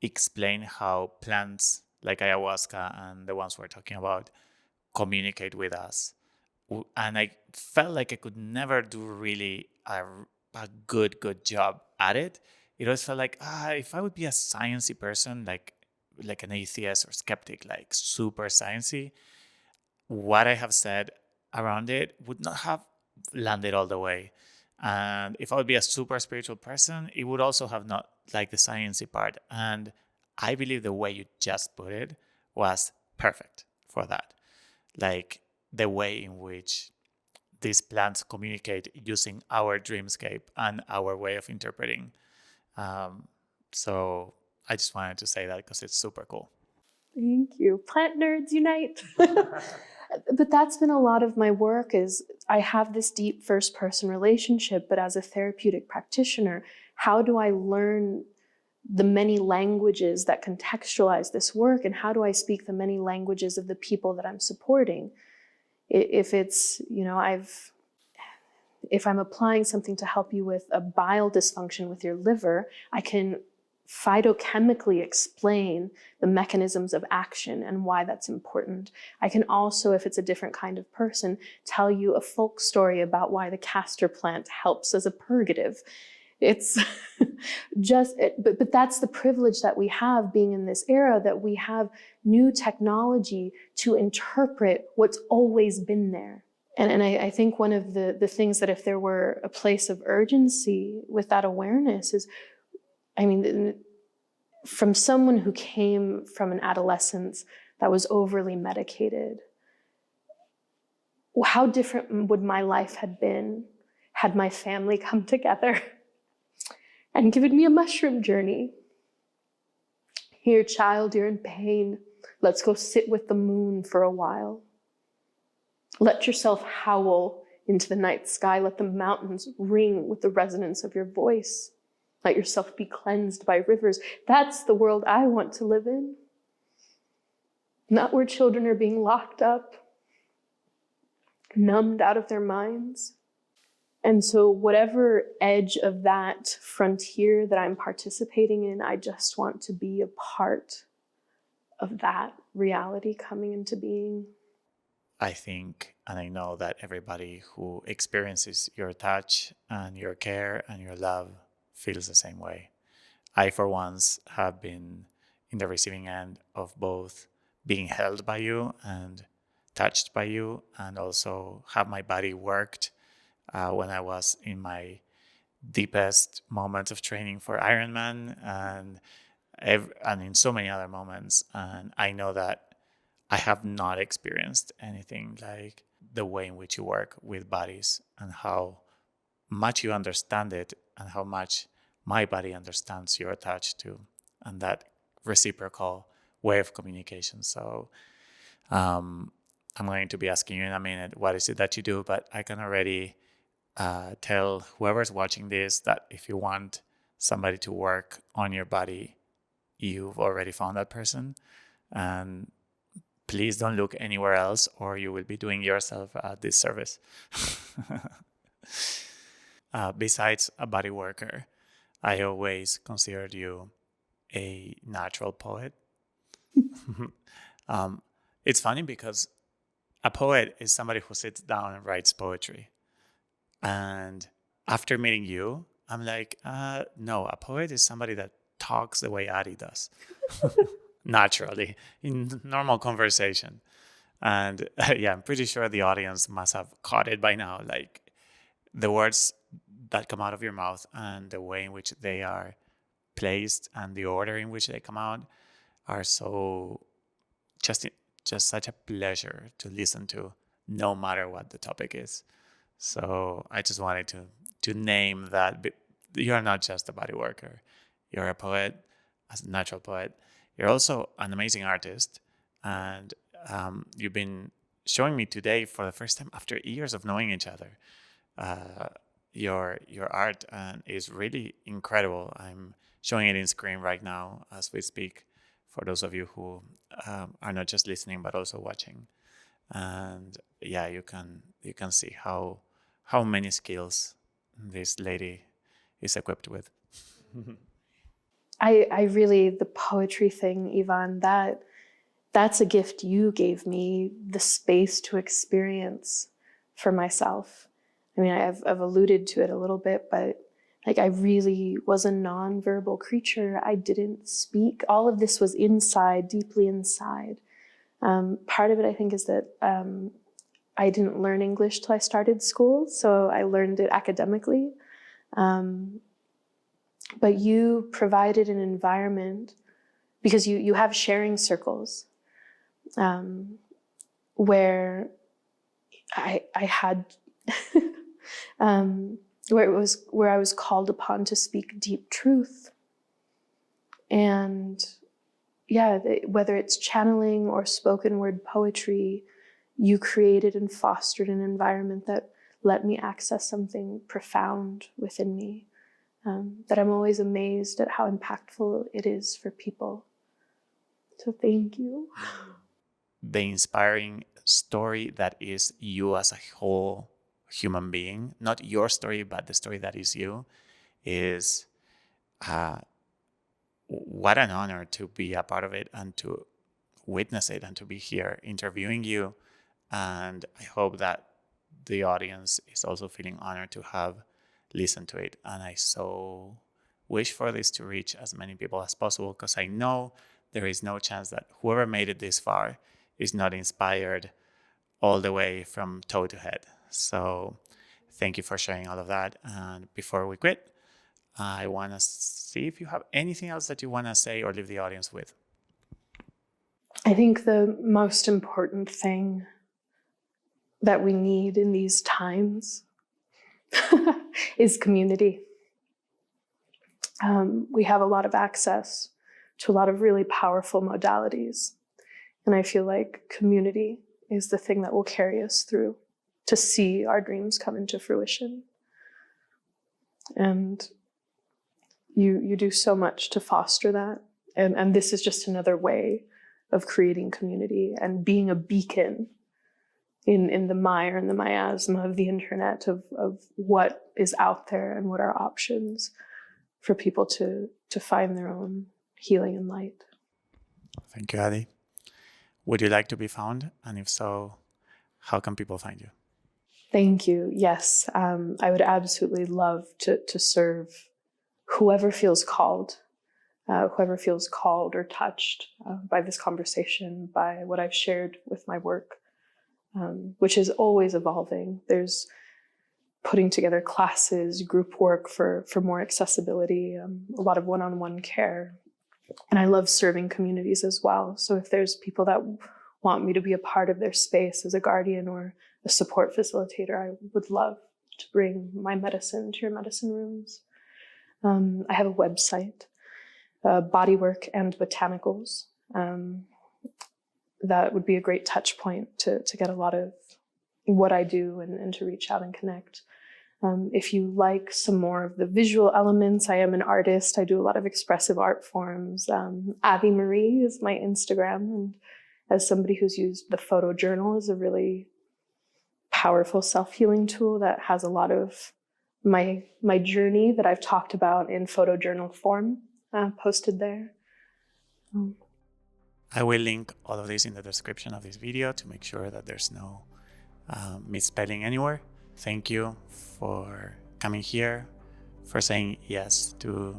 explain how plants like ayahuasca and the ones we're talking about communicate with us. And I felt like I could never do really a good job at it. It always felt like if I would be a sciencey person, like an atheist or skeptic, like super sciencey, what I have said around it would not have landed all the way. And if I would be a super spiritual person, it would also have not like the sciencey part. And I believe the way you just put it was perfect for that. Like the way in which these plants communicate using our dreamscape and our way of interpreting. So I just wanted to say that because it's super cool. Thank you. Plant nerds unite. But that's been a lot of my work. Is I have this deep first person relationship, but as a therapeutic practitioner, how do I learn the many languages that contextualize this work, and how do I speak the many languages of the people that I'm supporting? If it's, if I'm applying something to help you with a bile dysfunction with your liver, I can phytochemically explain the mechanisms of action and why that's important. I can also, if it's a different kind of person, tell you a folk story about why the castor plant helps as a purgative. It's just, but that's the privilege that we have being in this era, that we have new technology to interpret what's always been there. And I think one of the things that if there were a place of urgency with that awareness is, from someone who came from an adolescence that was overly medicated, how different would my life have been had my family come together and given me a mushroom journey? Here, child, you're in pain. Let's go sit with the moon for a while. Let yourself howl into the night sky. Let the mountains ring with the resonance of your voice. Let yourself be cleansed by rivers. That's the world I want to live in. Not where children are being locked up, numbed out of their minds. And so whatever edge of that frontier that I'm participating in, I just want to be a part of that reality coming into being. I think, and I know that everybody who experiences your touch and your care and your love feels the same way. I, for once, have been in the receiving end of both being held by you and touched by you, and also have my body worked when I was in my deepest moments of training for Ironman and in so many other moments. And I know that I have not experienced anything like the way in which you work with bodies and how much you understand it and how much my body understands your touch too, and that reciprocal way of communication. So I'm going to be asking you in a minute, what is it that you do? But I can already tell whoever's watching this that if you want somebody to work on your body, you've already found that person. And please don't look anywhere else, or you will be doing yourself a disservice. Besides a body worker, I always considered you a natural poet. It's funny because a poet is somebody who sits down and writes poetry. And after meeting you, I'm like, no, a poet is somebody that talks the way Adi does, naturally, in normal conversation. And yeah, I'm pretty sure the audience must have caught it by now. Like the words that come out of your mouth and the way in which they are placed and the order in which they come out are so just just such a pleasure to listen to, no matter what the topic is. So I just wanted to name that you're not just a body worker. You're a poet, as a natural poet. You're also an amazing artist, and you've been showing me today for the first time after years of knowing each other. Your art is really incredible. I'm showing it in screen right now as we speak. For those of you who are not just listening but also watching, and yeah, you can see how many skills this lady is equipped with. I really, the poetry thing, Ivan, that's a gift you gave me, the space to experience for myself. I mean, I've alluded to it a little bit, but like I really was a nonverbal creature. I didn't speak. All of this was inside, deeply inside. Part of it, I think, is that I didn't learn English till I started school, so I learned it academically. But you provided an environment, because you have sharing circles, where I had where I was called upon to speak deep truth. And yeah, whether it's channeling or spoken word poetry, you created and fostered an environment that let me access something profound within me, that I'm always amazed at how impactful it is for people. So thank you. The inspiring story that is you as a whole human being, not your story, but the story that is you, is what an honor to be a part of it and to witness it and to be here interviewing you. And I hope that the audience is also feeling honored to have listened to it. And I so wish for this to reach as many people as possible, because I know there is no chance that whoever made it this far is not inspired all the way from toe to head. So thank you for sharing all of that. And before we quit, I want to see if you have anything else that you want to say or leave the audience with. I think the most important thing that we need in these times is community. We have a lot of access to a lot of really powerful modalities. And I feel like community is the thing that will carry us through to see our dreams come into fruition. And you do so much to foster that. And this is just another way of creating community and being a beacon in the mire and the miasma of the internet of what is out there and what are options for people to find their own healing and light. Thank you, Adi. Would you like to be found? And if so, how can people find you? Thank you. Yes, I would absolutely love to serve whoever feels called or touched by this conversation, by what I've shared with my work, which is always evolving. There's putting together classes, group work for more accessibility, a lot of one-on-one care. And I love serving communities as well. So if there's people that want me to be a part of their space as a guardian or a support facilitator, I would love to bring my medicine to your medicine rooms. I have a website, Bodywork and Botanicals. That would be a great touch point to get a lot of what I do and to reach out and connect. If you like some more of the visual elements, I am an artist. I do a lot of expressive art forms. Adi Marie is my Instagram. And as somebody who's used the photo journal as a really powerful self-healing tool that has a lot of my journey that I've talked about in photo journal form posted there. I will link all of this in the description of this video to make sure that there's no misspelling anywhere. Thank you for coming here, for saying yes to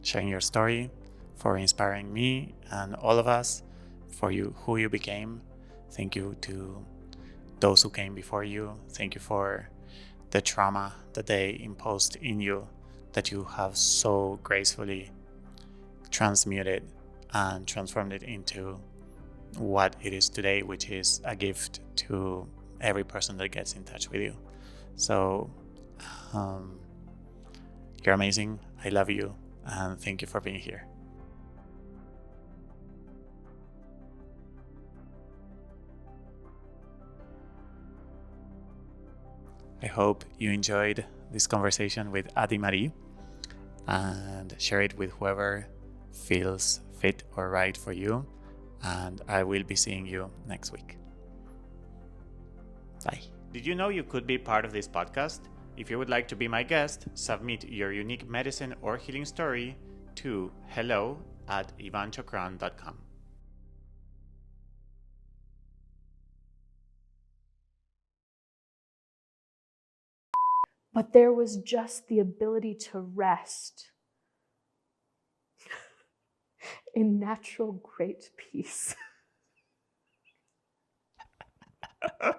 sharing your story, for inspiring me and all of us, for who you became. Thank you to those who came before you. Thank you for the trauma that they imposed in you, that you have so gracefully transmuted and transformed it into what it is today, which is a gift to every person that gets in touch with you. So you're amazing. I love you, and thank you for being here. I hope you enjoyed this conversation with Adi Marie, and share it with whoever feels fit or right for you. And I will be seeing you next week. Bye. Did you know you could be part of this podcast? If you would like to be my guest, submit your unique medicine or healing story to hello@ivanchokran.com. But there was just the ability to rest in natural great peace. I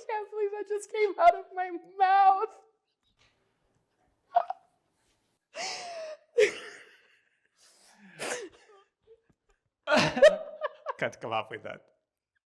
can't believe that just came out of my mouth. Can't come up with that.